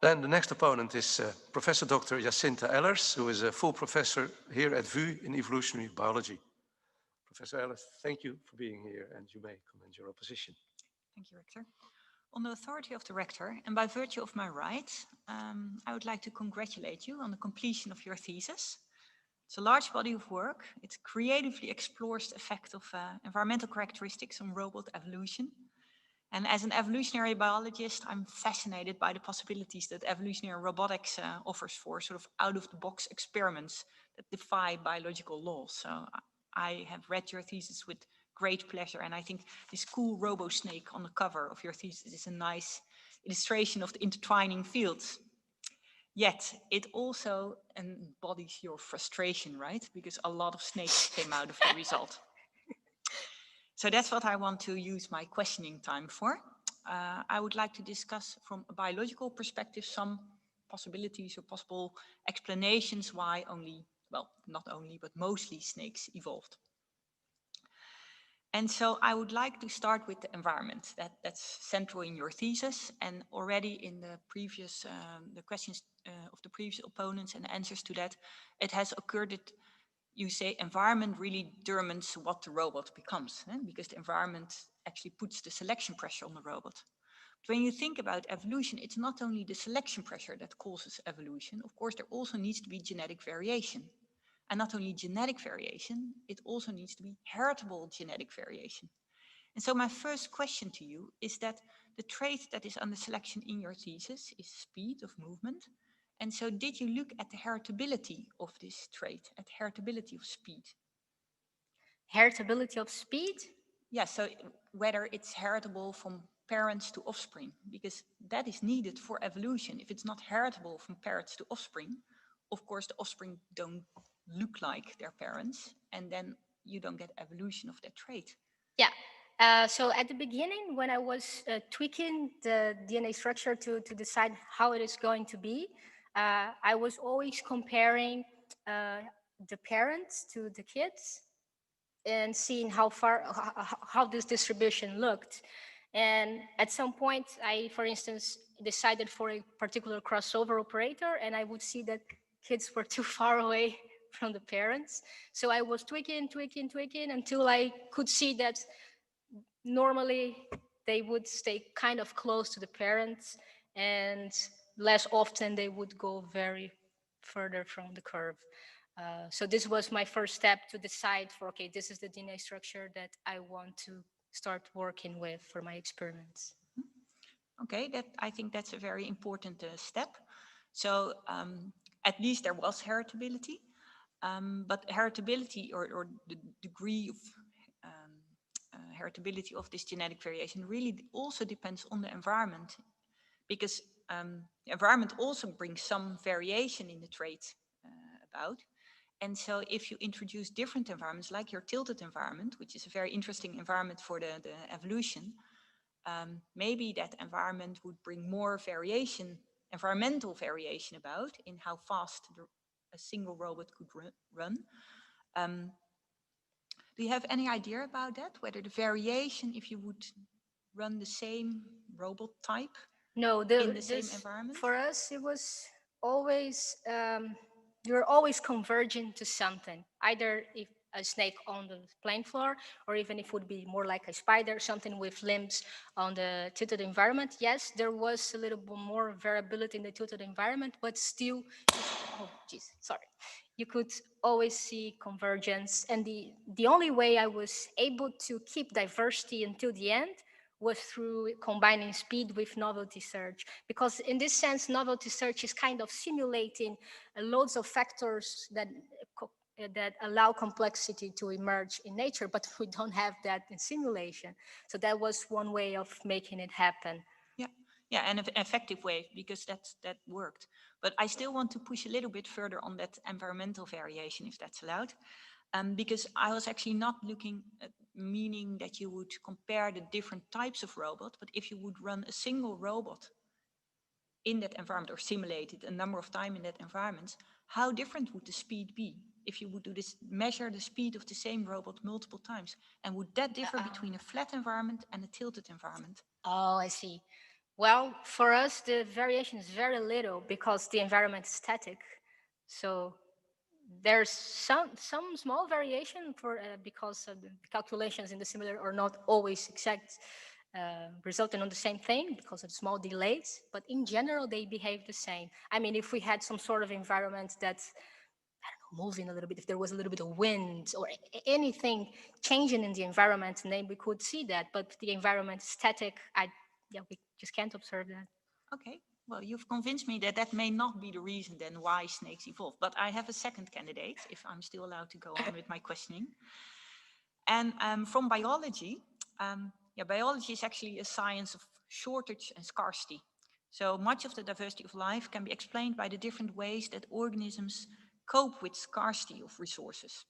Then the next opponent is Professor Dr. Jacinta Ellers, who is a full professor here at VU in evolutionary biology. Professor Ellers, thank you for being here, and you may commend your opposition. Thank you, Rector. On the authority of the Rector, and by virtue of my right, I would like to congratulate you on the completion of your thesis. It's a large body of work. It creatively explores the effect of environmental characteristics on robot evolution. And as an evolutionary biologist, I'm fascinated by the possibilities that evolutionary robotics offers for sort of out-of-the-box experiments that defy biological laws. So I have read your thesis with great pleasure, and I think this cool robo-snake on the cover of your thesis is a nice illustration of the intertwining fields. Yet it also embodies your frustration, right? Because a lot of snakes came out of the result. So that's what I want to use my questioning time for. I would like to discuss from a biological perspective some possibilities or possible explanations why only, well, not only, but mostly snakes evolved. And so I would like to start with the environment. That's central in your thesis, and already in the previous, the questions of the previous opponents and answers to that, it has occurred that you say environment really determines what the robot becomes, because the environment actually puts the selection pressure on the robot. But when you think about evolution, it's not only the selection pressure that causes evolution. Of course, there also needs to be genetic variation. And not only genetic variation, it also needs to be heritable genetic variation. And so my first question to you is that the trait that is under selection in your thesis is speed of movement. And so did you look at the heritability of this trait, at heritability of speed? Heritability of speed? Yeah, so whether it's heritable from parents to offspring, because that is needed for evolution. If it's not heritable from parents to offspring, of course the offspring don't look like their parents, and then you don't get evolution of that trait. Yeah. So at the beginning, when I was tweaking the DNA structure to decide how it is going to be, I was always comparing the parents to the kids and seeing how this distribution looked. And at some point, I, for instance, decided for a particular crossover operator, and I would see that kids were too far away from the parents. So I was tweaking until I could see that normally they would stay kind of close to the parents, and less often they would go very further from the curve. So this was my first step to decide for, okay, this is the DNA structure that I want to start working with for my experiments. Okay, I think that's a very important step. So at least there was heritability, but heritability or the degree of heritability of this genetic variation really also depends on the environment, because the environment also brings some variation in the trait about. And so if you introduce different environments, like your tilted environment, which is a very interesting environment for the evolution, maybe that environment would bring more variation, environmental variation about in how fast a single robot could run. Do you have any idea about that? Whether the variation, if you would run the same robot type No, in the same environment? For us, it was always, you're always converging to something, either if a snake on the playing floor, or even if it would be more like a spider, something with limbs on the tilted environment. Yes, there was a little bit more variability in the tilted environment, but still, oh, geez, sorry. You could always see convergence. And the only way I was able to keep diversity until the end was through combining speed with novelty search. Because in this sense, novelty search is kind of simulating loads of factors that allow complexity to emerge in nature, but we don't have that in simulation. So that was one way of making it happen. Yeah, and an effective way, because that worked. But I still want to push a little bit further on that environmental variation, if that's allowed. Because I was actually not looking at meaning that you would compare the different types of robot, but if you would run a single robot in that environment or simulate it a number of times in that environment, how different would the speed be if you would do this, measure the speed of the same robot multiple times? And would that differ between a flat environment and a tilted environment? Oh, I see. Well, for us, the variation is very little because the environment is static. So there's some small variation for because of the calculations in the simulator are not always exact, resulting on the same thing because of small delays. But in general, they behave the same. I mean, if we had some sort of environment that's, I don't know, moving a little bit, if there was a little bit of wind or anything changing in the environment, then we could see that. But the environment is static. We just can't observe that. Okay, well, you've convinced me that that may not be the reason then why snakes evolve. But I have a second candidate, if I'm still allowed to go on with my questioning. And from biology, biology is actually a science of shortage and scarcity. So much of the diversity of life can be explained by the different ways that organisms cope with scarcity of resources.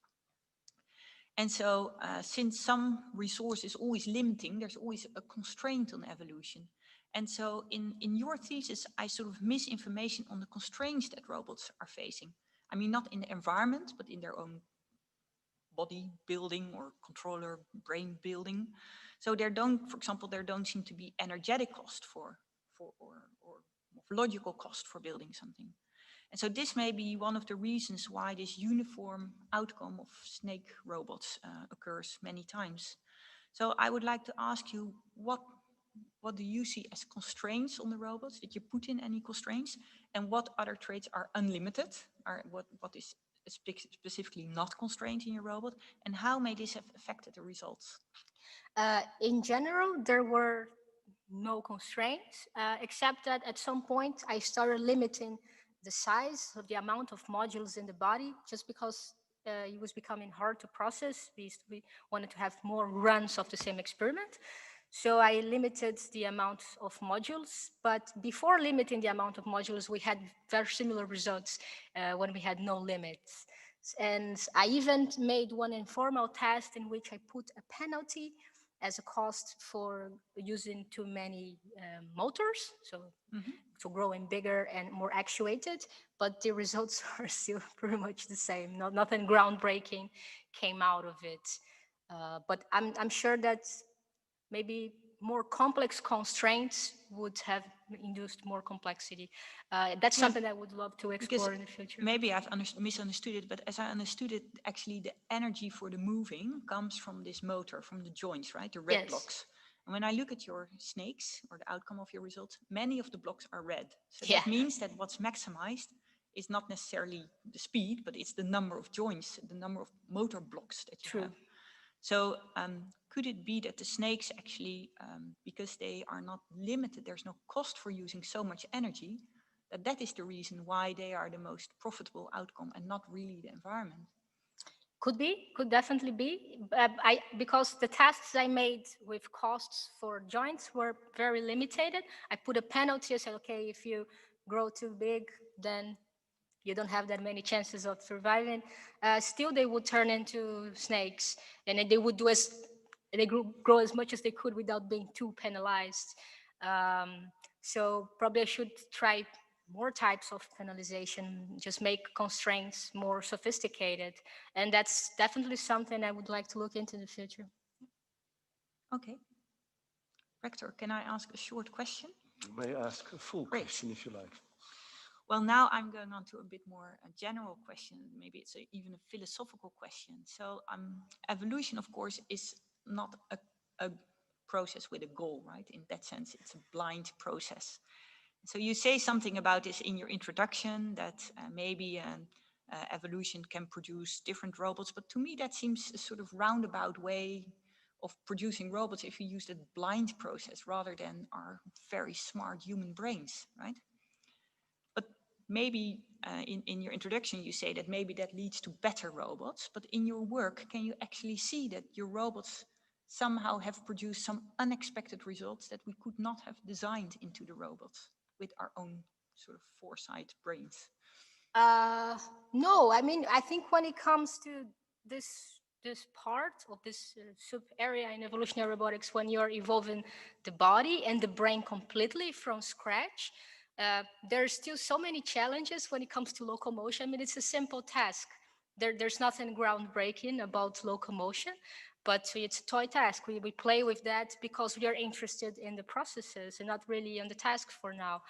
And so since some resource is always limiting, there's always a constraint on evolution. And so in your thesis, I sort of miss information on the constraints that robots are facing. I mean, not in the environment, but in their own body building or controller brain building. So there don't, for example, there don't seem to be energetic cost or logical cost for building something. And so this may be one of the reasons why this uniform outcome of snake robots occurs many times. So I would like to ask you, what do you see as constraints on the robots? Did you put in any constraints? And what other traits are unlimited? What is specifically not constrained in your robot? And how may this have affected the results? In general, there were no constraints, except that at some point I started limiting the size of the amount of modules in the body just because it was becoming hard to process. We wanted to have more runs of the same experiment. So I limited the amount of modules, but before limiting the amount of modules, we had very similar results when we had no limits. And I even made one informal test in which I put a penalty as a cost for using too many motors, so for growing bigger and more actuated, but the results are still pretty much the same. Nothing groundbreaking came out of it. But I'm sure that maybe more complex constraints would have induced more complexity. That's something I would love to explore in the future. Maybe I've misunderstood it, but as I understood it, actually the energy for the moving comes from this motor, from the joints, right? The red blocks. And when I look at your snakes or the outcome of your results, many of the blocks are red. So that means that what's maximized is not necessarily the speed, but it's the number of joints, the number of motor blocks that you have. So could it be that the snakes actually, because they are not limited, there's no cost for using so much energy, that is the reason why they are the most profitable outcome and not really the environment? Could definitely be. Because the tests I made with costs for joints were very limited. I put a penalty. I said, okay, if you grow too big, then you don't have that many chances of surviving. Still, they would turn into snakes, and they would do grow as much as they could without being too penalized. So probably I should try more types of penalization, just make constraints more sophisticated. And that's definitely something I would like to look into in the future. Okay. Rector, can I ask a short question? You may ask a full Great. question if you like. Well, now I'm going on to a bit more a general question. Maybe it's even a philosophical question. So evolution, of course, is not a process with a goal, right? In that sense, it's a blind process. So you say something about this in your introduction, that maybe evolution can produce different robots. But to me, that seems a sort of roundabout way of producing robots if you use that blind process rather than our very smart human brains, right? But maybe in your introduction, you say that maybe that leads to better robots. But in your work, can you actually see that your robots somehow have produced some unexpected results that we could not have designed into the robots with our own sort of foresight brains? No, I mean, I think when it comes to this part of this sub area in evolutionary robotics, when you're evolving the body and the brain completely from scratch, there's still so many challenges when it comes to locomotion. I mean, it's a simple task. There's nothing groundbreaking about locomotion, but it's a toy task. We play with that because we are interested in the processes and not really on the task for now.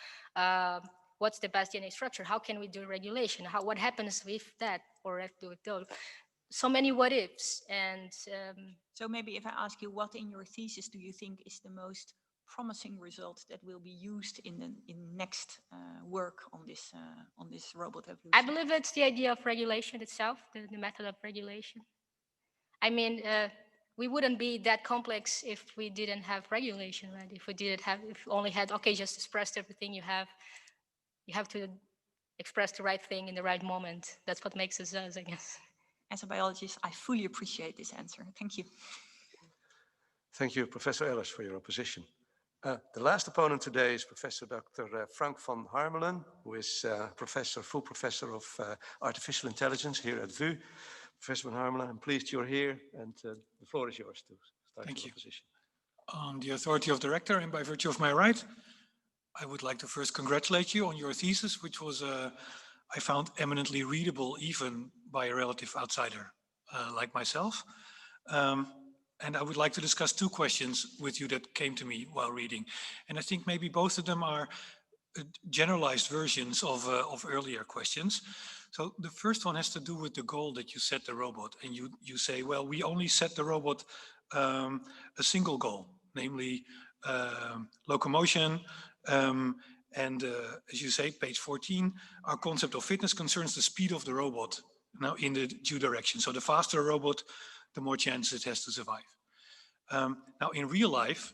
What's the best DNA structure? How can we do regulation? What happens with that or if do it those? So many what ifs. And so maybe if I ask you, what in your thesis do you think is the most promising result that will be used in next work on this robot evolution? I believe it's the idea of regulation itself, the method of regulation. I mean, we wouldn't be that complex if we didn't have regulation, right? If we only had, okay, just express everything you have. You have to express the right thing in the right moment. That's what makes us us, I guess. As a biologist, I fully appreciate this answer. Thank you. Thank you, Professor Ellers, for your opposition. The last opponent today is Professor Dr. Frank van Harmelen, who is full professor of artificial intelligence here at VU. Professor van Harmelen, I'm pleased you're here, and the floor is yours to start your opposition. On the authority of the rector and by virtue of my right, I would like to first congratulate you on your thesis, which was, I found, eminently readable even by a relative outsider like myself. And I would like to discuss two questions with you that came to me while reading. And I think maybe both of them are generalized versions of earlier questions. So the first one has to do with the goal that you set the robot. And you say, well, we only set the robot a single goal, namely locomotion. And as you say, page 14, our concept of fitness concerns the speed of the robot now in the due direction. So the faster a robot, the more chances it has to survive. Now in real life,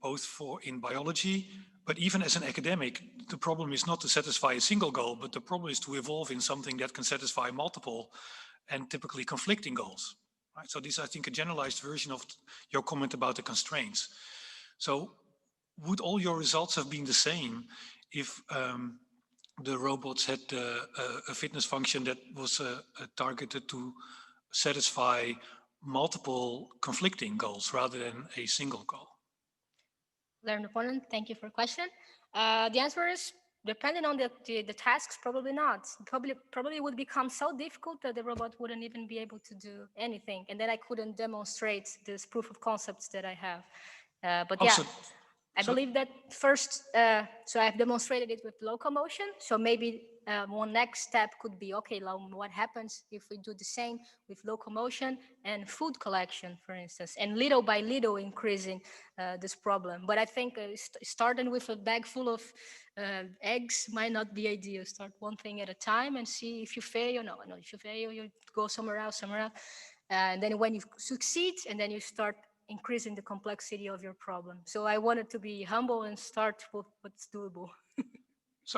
both in biology, but even as an academic, the problem is not to satisfy a single goal, but the problem is to evolve in something that can satisfy multiple and typically conflicting goals. Right? So this is, I think, a generalized version of your comment about the constraints. So would all your results have been the same if the robots had a fitness function that was targeted to satisfy multiple conflicting goals rather than a single goal? Learned opponent, thank you for the question. The answer is, depending on the tasks, probably not. Probably would become so difficult that the robot wouldn't even be able to do anything. And then I couldn't demonstrate this proof of concepts that I have. But yeah. I believe that first, so I've demonstrated it with locomotion. So maybe one next step could be, okay, what happens if we do the same with locomotion and food collection, for instance, and little by little increasing this problem. But I think starting with a bag full of eggs might not be ideal. Start one thing at a time and see if you fail. No, if you fail, you go somewhere else. And then when you succeed, and then you start increasing the complexity of your problem. So I wanted to be humble and start with what's doable. So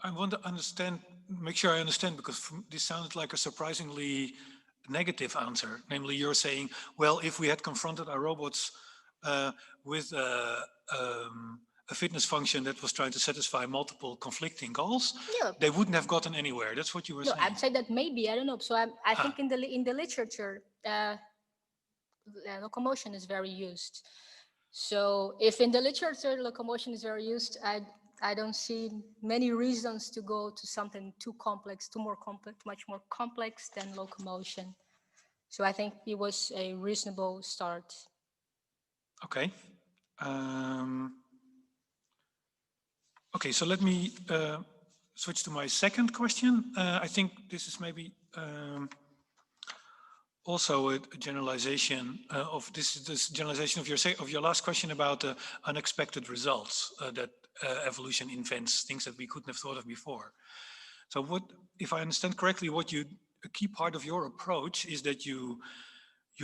I want to understand, make sure I understand, because this sounded like a surprisingly negative answer. Namely, you're saying, well, if we had confronted our robots with a fitness function that was trying to satisfy multiple conflicting goals, they wouldn't have gotten anywhere. That's what you were saying. I'd say that maybe, I don't know. So I think in the literature, locomotion is very used. So if in the literature locomotion is very used, I I don't see many reasons to go to something too complex, much more complex than locomotion. So I think it was a reasonable start. Okay. Okay, so let me switch to my second question. I think this is maybe also a generalization of this generalization of your last question about unexpected results that evolution invents, things that we couldn't have thought of before. So what, if I understand correctly, a key part of your approach is that you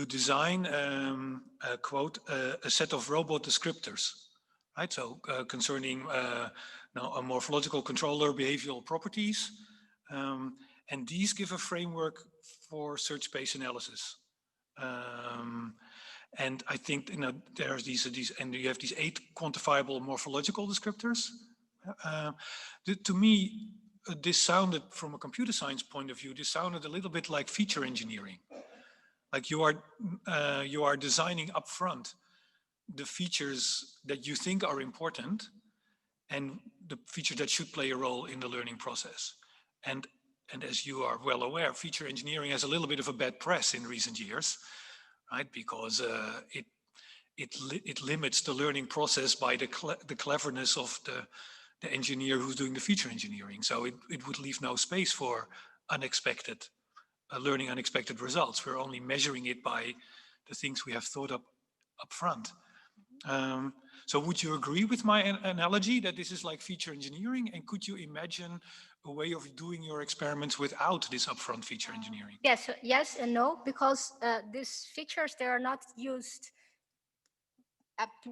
design quote a set of robot descriptors, right? So concerning a morphological controller, behavioral properties, and these give a framework for search space analysis. And I think there's these, and you have these 8 quantifiable morphological descriptors. To me, this sounded, from a computer science point of view, this sounded a little bit like feature engineering. Like you are designing upfront the features that you think are important and the features that should play a role in the learning process. And as you are well aware, feature engineering has a little bit of a bad press in recent years, right? Because it limits the learning process by the cleverness of the engineer who's doing the feature engineering. So it would leave no space for unexpected learning unexpected results. We're only measuring it by the things we have thought up front. So would you agree with my analogy that this is like feature engineering? And could you imagine a way of doing your experiments without this upfront feature engineering? Yes and no, because these features, they are not used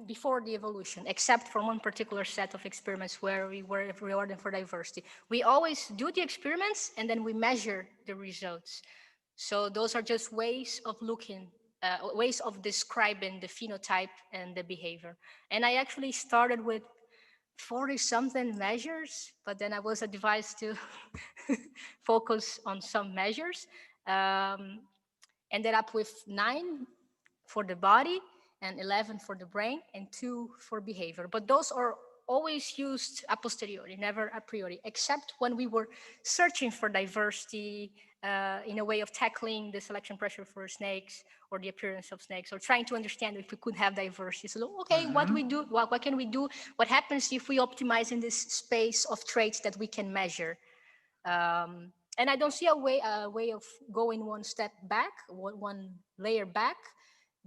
before the evolution, except for one particular set of experiments where we were rewarding for diversity. We always do the experiments and then we measure the results. So those are just ways of looking, ways of describing the phenotype and the behavior. And I actually started with 40-something measures, but then I was advised to focus on some measures. Ended up with 9 for the body and 11 for the brain and 2 for behavior. But those are always used a posteriori, never a priori, except when we were searching for diversity in a way of tackling the selection pressure for snakes or the appearance of snakes, or trying to understand if we could have diversity. So, okay, what do we do? What can we do? What happens if we optimize in this space of traits that we can measure? And I don't see a way of going one step back, one layer back,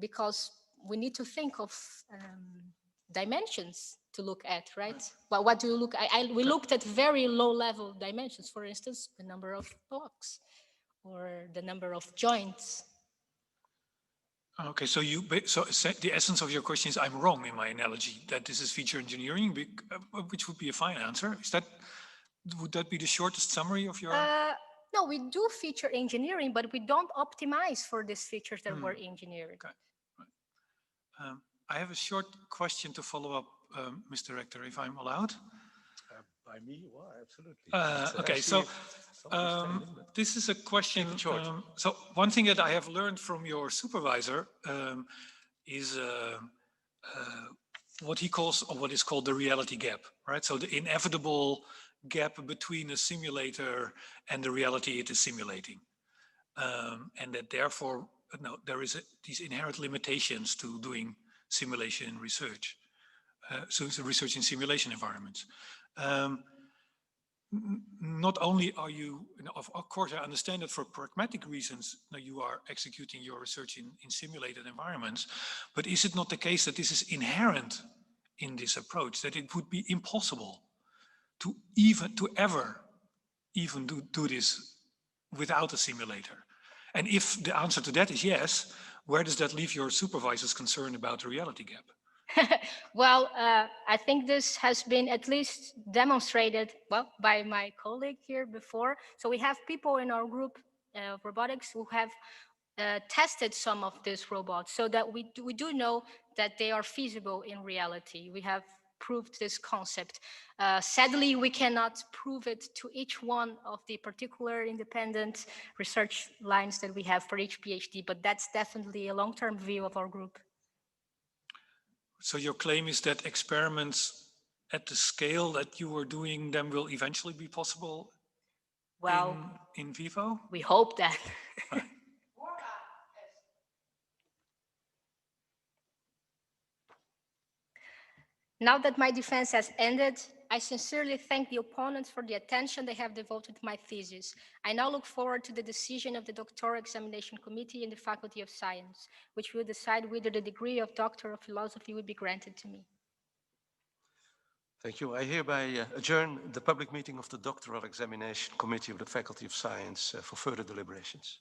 because we need to think of dimensions to look at, right? But what do you look at? We looked at very low level dimensions, for instance, the number of blocks or the number of joints. Okay, so the essence of your question is I'm wrong in my analogy that this is feature engineering, which would be a fine answer. Would that be the shortest summary of your? No, we do feature engineering, but we don't optimize for these features that we're engineering. Okay. Right. I have a short question to follow up, Mr. Rector, if I'm allowed. By me? Well, absolutely. Okay, so this is a question. So one thing that I have learned from your supervisor is what he calls, or what is called the reality gap, right? So the inevitable gap between a simulator and the reality it is simulating. And that therefore, there is these inherent limitations to doing simulation research. So it's research in simulation environments. Not only are you, of course, I understand that for pragmatic reasons, you are executing your research in simulated environments, but is it not the case that this is inherent in this approach, that it would be impossible to ever do this without a simulator? And if the answer to that is yes, where does that leave your supervisor's concern about the reality gap? Well, I think this has been at least demonstrated, well, by my colleague here before. So we have people in our group of robotics who have tested some of these robots, so that we do know that they are feasible in reality. We have proved this concept. Sadly, we cannot prove it to each one of the particular independent research lines that we have for each PhD, but that's definitely a long-term view of our group. So your claim is that experiments at the scale that you are doing them will eventually be possible Well, in vivo? we hope that. Now that my defense has ended, I sincerely thank the opponents for the attention they have devoted to my thesis. I now look forward to the decision of the doctoral examination committee in the Faculty of Science, which will decide whether the degree of Doctor of Philosophy will be granted to me. Thank you. I hereby adjourn the public meeting of the Doctoral Examination Committee of the Faculty of Science for further deliberations.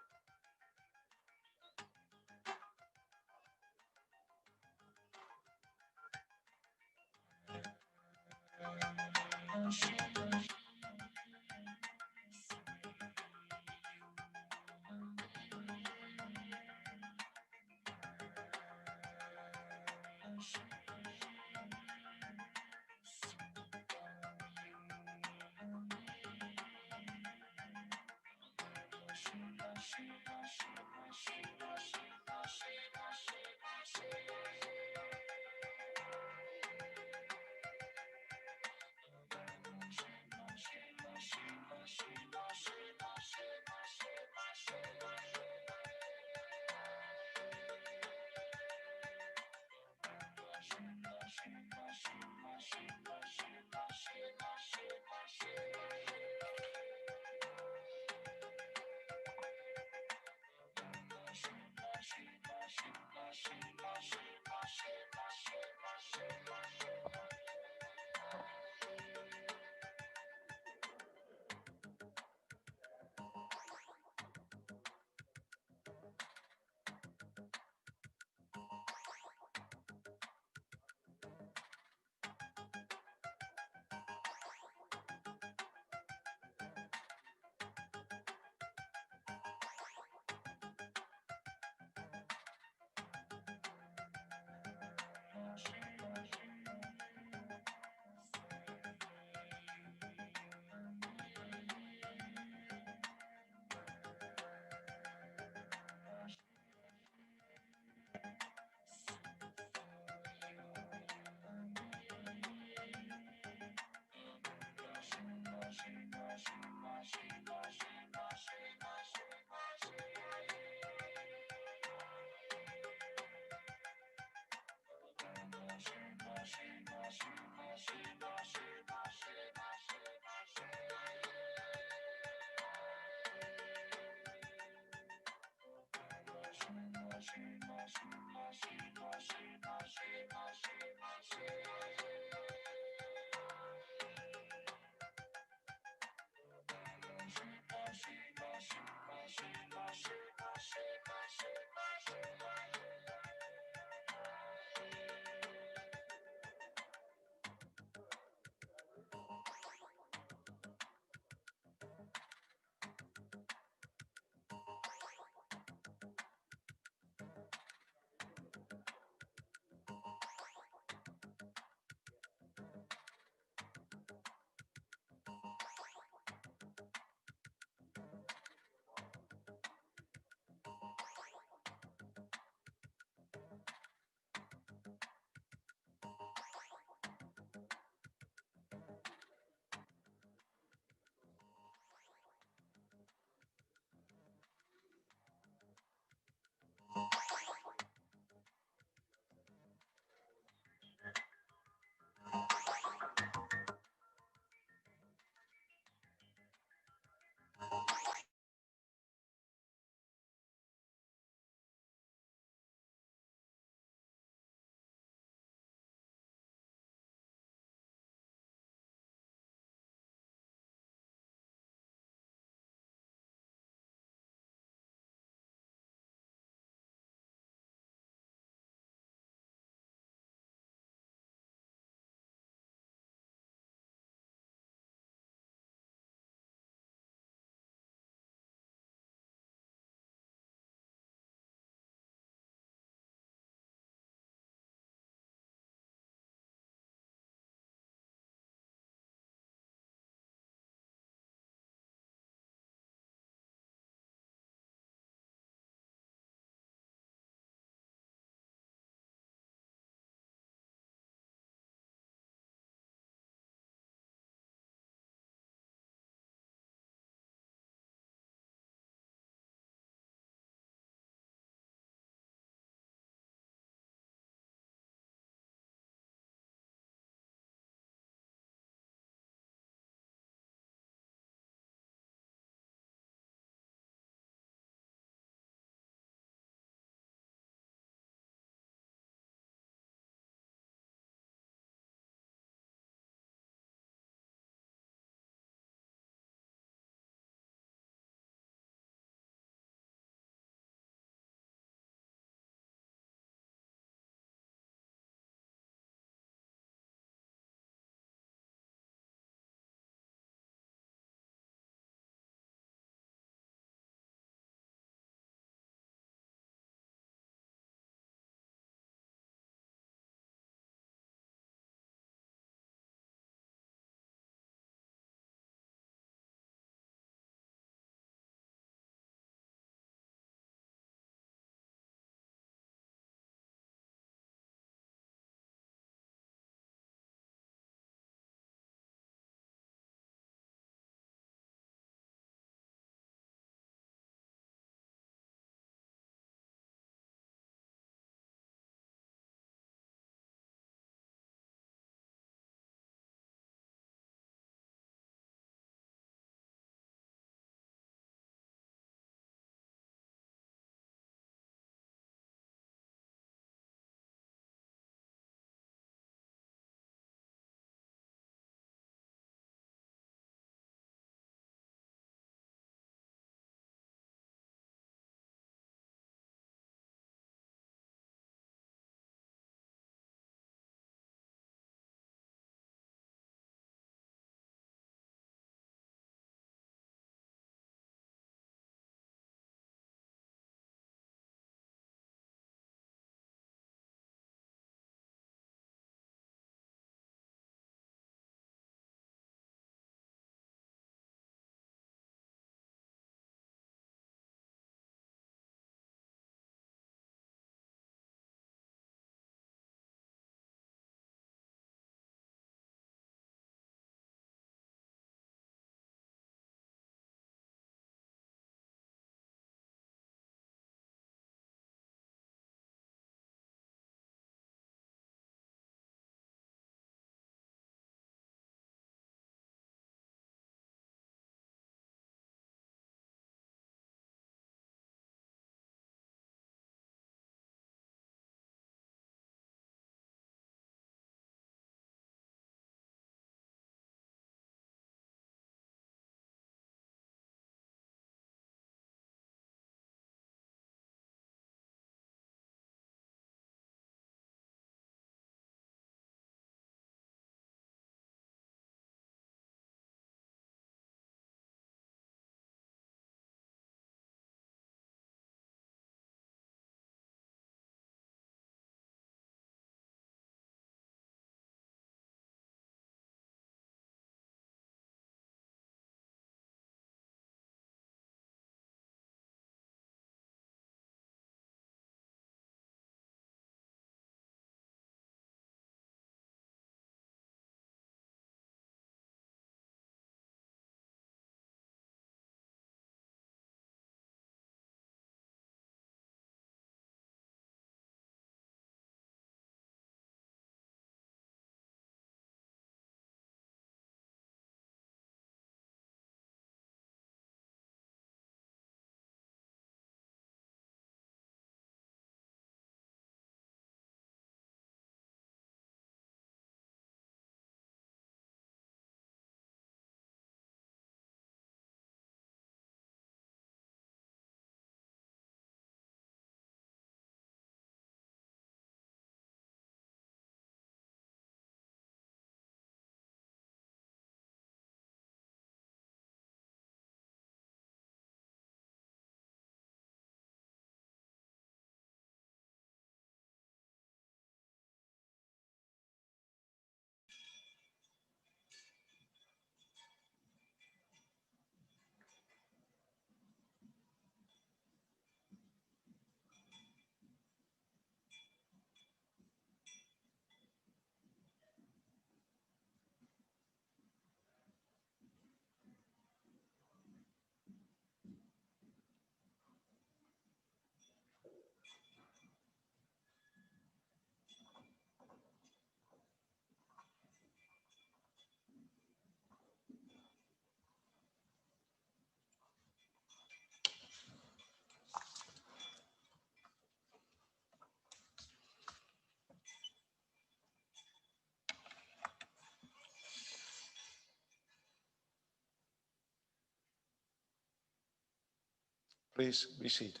Please be seated.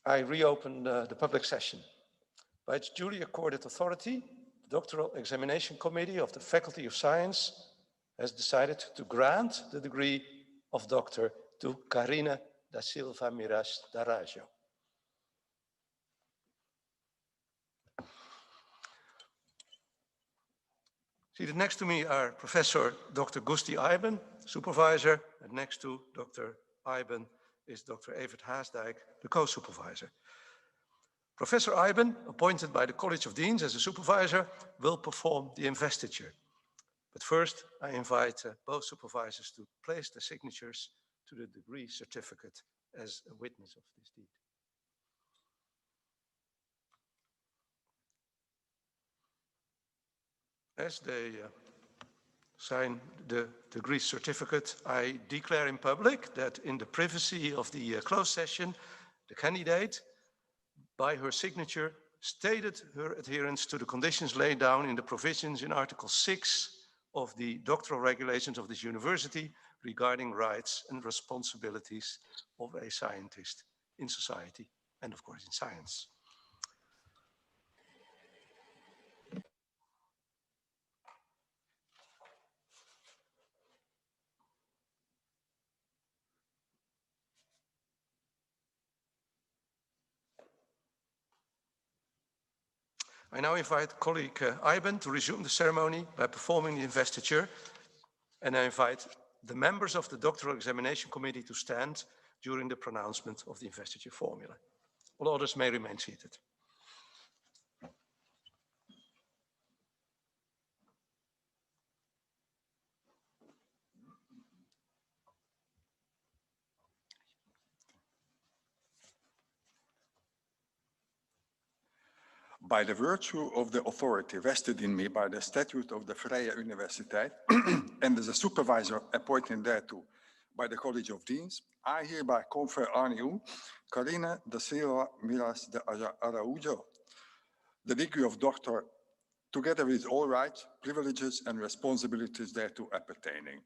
I reopen the public session. By its duly accorded authority, the Doctoral Examination Committee of the Faculty of Science has decided to grant the degree of doctor to Karine da Silva Miras Darajo. Seated next to me are Professor Dr. Gusti Eiben, supervisor, and next to Dr. Eiben is Dr. Evert Haasdijk, the co-supervisor. Professor Eiben, appointed by the College of Deans as a supervisor, will perform the investiture. But first, I invite both supervisors to place their signatures to the degree certificate as a witness of this deed. As they sign the degree certificate, I declare in public that in the privacy of the closed session, the candidate, by her signature, stated her adherence to the conditions laid down in the provisions in Article 6 of the doctoral regulations of this university regarding rights and responsibilities of a scientist in society and, of course, in science. I now invite colleague Eiben to resume the ceremony by performing the investiture, and I invite the members of the Doctoral Examination Committee to stand during the pronouncement of the investiture formula. All others may remain seated. By the virtue of the authority vested in me by the statute of the Vrije Universiteit and as a supervisor appointed thereto by the College of Deans, I hereby confer on you, Karine da Silva Miras de Araújo, the degree of doctor, together with all rights, privileges, and responsibilities thereto appertaining.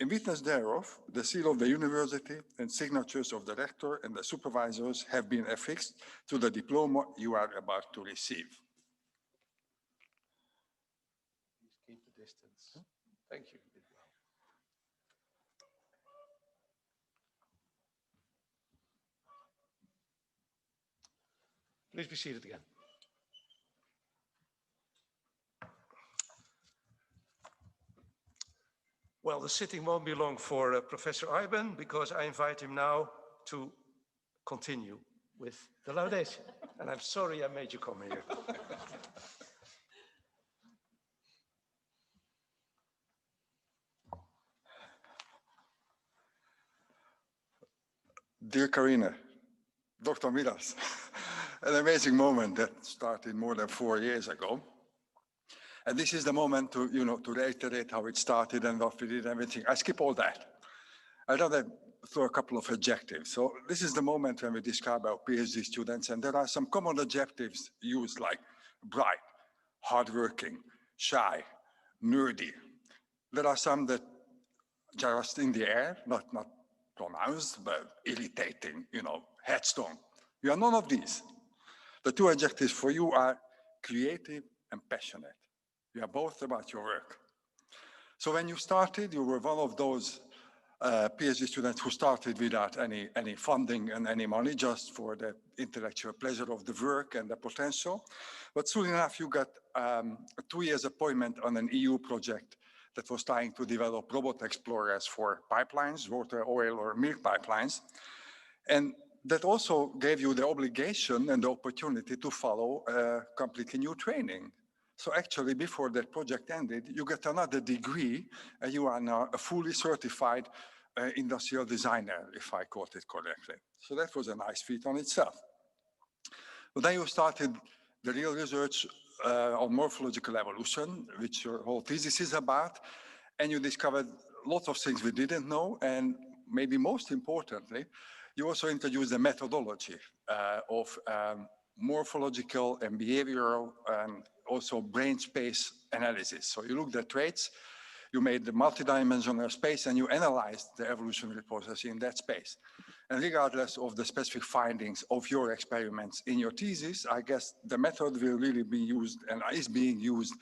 In witness thereof, the seal of the university and signatures of the rector and the supervisors have been affixed to the diploma you are about to receive. Please keep the distance. Thank you. Please be seated again. Well, the sitting won't be long for Professor Eiben, because I invite him now to continue with the laudation. And I'm sorry I made you come here. Dear Karine, Dr. Miras, an amazing moment that started more than 4 years ago. And this is the moment to, to reiterate how it started and what we did and everything. I skip all that. I'd rather throw a couple of adjectives. So this is the moment when we describe our PhD students, and there are some common adjectives used, like bright, hardworking, shy, nerdy. There are some that just in the air, not pronounced, but irritating, headstrong. You are none of these. The two adjectives for you are creative and passionate. You are both about your work. So when you started, you were one of those PhD students who started without any funding and any money, just for the intellectual pleasure of the work and the potential. But soon enough, you got a 2 years appointment on an EU project that was trying to develop robot explorers for pipelines, water, oil, or milk pipelines. And that also gave you the obligation and the opportunity to follow a completely new training. So actually, before that project ended, you get another degree, and you are now a fully certified industrial designer, if I quote it correctly. So that was a nice feat on itself. But then you started the real research on morphological evolution, which your whole thesis is about, and you discovered lots of things we didn't know, and maybe most importantly, you also introduced the methodology of morphological and behavioral also brain space analysis. So you looked at traits, you made the multidimensional space, and you analyzed the evolutionary process in that space. And regardless of the specific findings of your experiments in your thesis, I guess the method will really be used and is being used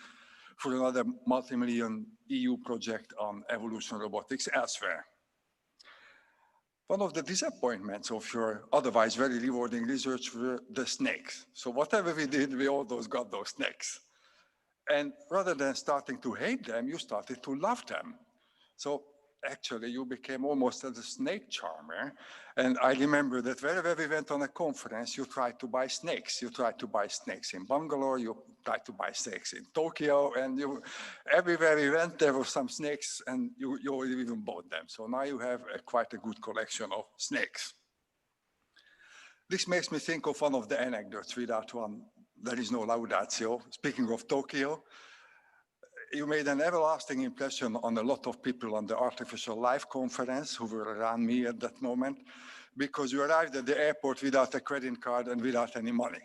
for another multi-million EU project on evolutionary robotics elsewhere. One of the disappointments of your otherwise very rewarding research were the snakes. So whatever we did, we always got those snakes. And rather than starting to hate them, you started to love them. So actually, you became almost a snake charmer. And I remember that wherever we went on a conference, you tried to buy snakes. You tried to buy snakes in Bangalore, you tried to buy snakes in Tokyo, and everywhere we went, there were some snakes, and you even bought them. So now you have quite a good collection of snakes. This makes me think of one of the anecdotes. Without one, there is no laudatio. Speaking of Tokyo, you made an everlasting impression on a lot of people on the Artificial Life conference who were around me at that moment, because you arrived at the airport without a credit card and without any money.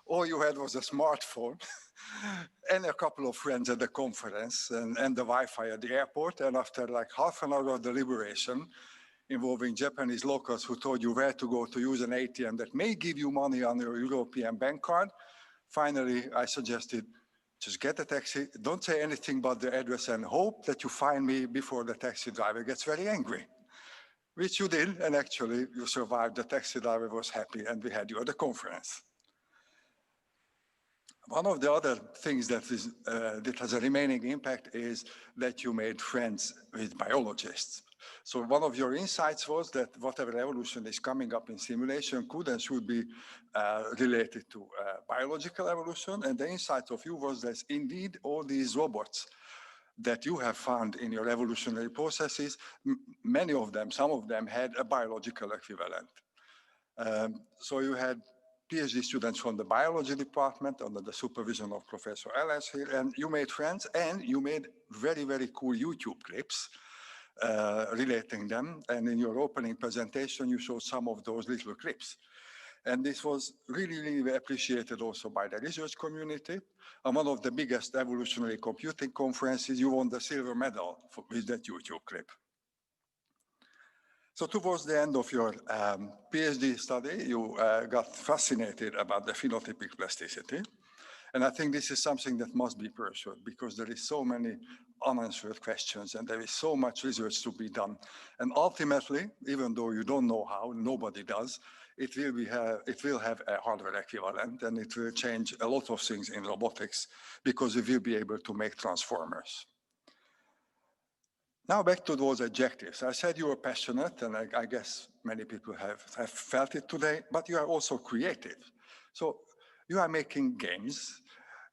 All you had was a smartphone and a couple of friends at the conference and the Wi-Fi at the airport. And after like half an hour of deliberation, involving Japanese locals who told you where to go to use an ATM that may give you money on your European bank card, finally, I suggested, just get a taxi, don't say anything but the address, and hope that you find me before the taxi driver gets very angry. Which you did, and actually you survived. The taxi driver was happy, and we had you at the conference. One of the other things that has a remaining impact is that you made friends with biologists. So one of your insights was that whatever evolution is coming up in simulation could and should be related to biological evolution. And the insight of you was that indeed all these robots that you have found in your evolutionary processes, many of them, some of them had a biological equivalent. So you had PhD students from the biology department under the supervision of Professor Ellis here, and you made friends and you made very, very cool YouTube clips relating them. And in your opening presentation, you showed some of those little clips. And this was really, really appreciated also by the research community. And one of the biggest evolutionary computing conferences, you won the silver medal with that YouTube clip. So towards the end of your PhD study, you got fascinated about the phenotypic plasticity. And I think this is something that must be pursued because there is so many unanswered questions and there is so much research to be done. And ultimately, even though you don't know how, nobody does, it will have a hardware equivalent and it will change a lot of things in robotics because we will be able to make transformers. Now back to those adjectives. I said you were passionate, and I guess many people have felt it today, but you are also creative. So you are making games,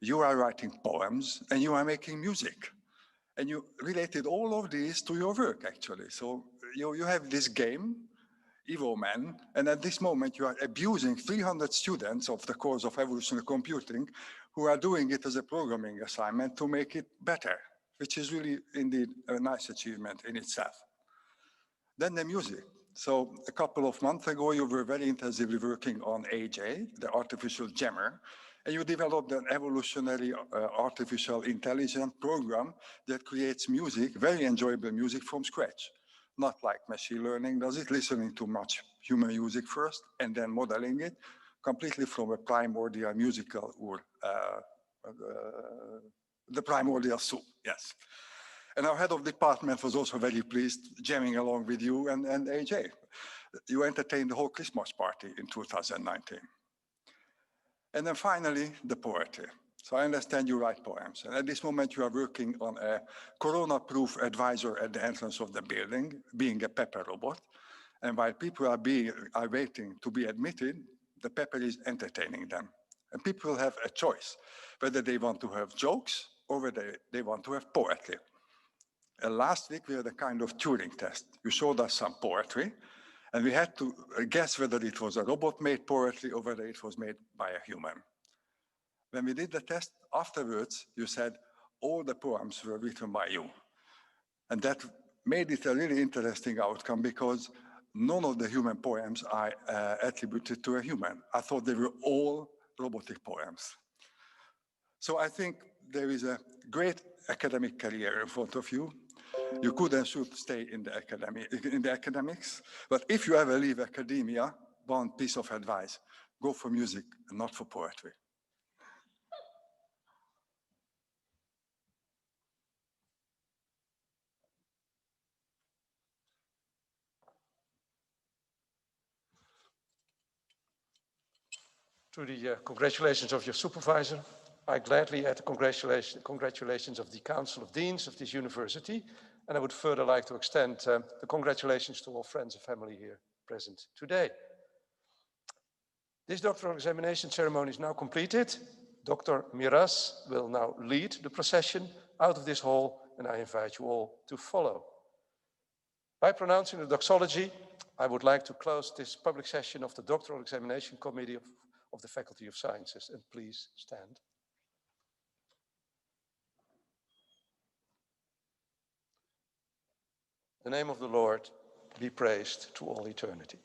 you are writing poems, and you are making music. And you related all of these to your work, actually. So you have this game, EvoMan, and at this moment you are abusing 300 students of the course of evolutionary computing who are doing it as a programming assignment to make it better, which is really indeed a nice achievement in itself. Then the music. So a couple of months ago, you were very intensively working on AJ, the artificial jammer, and you developed an evolutionary artificial intelligence program that creates music, very enjoyable music from scratch. Not like machine learning does it, listening to much human music first and then modeling it completely from a primordial musical or the primordial soup, yes. And our head of department was also very pleased jamming along with you and AJ. You entertained the whole Christmas party in 2019. And then finally, the poetry. So I understand you write poems. And at this moment, you are working on a corona-proof advisor at the entrance of the building, being a pepper robot. And while people are waiting to be admitted, the pepper is entertaining them. And people have a choice, whether they want to have jokes or whether they want to have poetry. And last week, we had a kind of Turing test. You showed us some poetry, and we had to guess whether it was a robot-made poetry or whether it was made by a human. When we did the test, afterwards, you said all the poems were written by you. And that made it a really interesting outcome because none of the human poems are attributed to a human. I thought they were all robotic poems. So I think there is a great academic career in front of you. You could and should stay in the academics, but if you ever leave academia, one piece of advice: go for music and not for poetry. To the congratulations of your supervisor, I gladly add the congratulations of the Council of Deans of this university, and I would further like to extend the congratulations to all friends and family here present today. This doctoral examination ceremony is now completed. Dr. Miras will now lead the procession out of this hall, and I invite you all to follow. By pronouncing the doxology, I would like to close this public session of the Doctoral Examination Committee of the Faculty of Sciences, and please stand. The name of the Lord be praised to all eternity.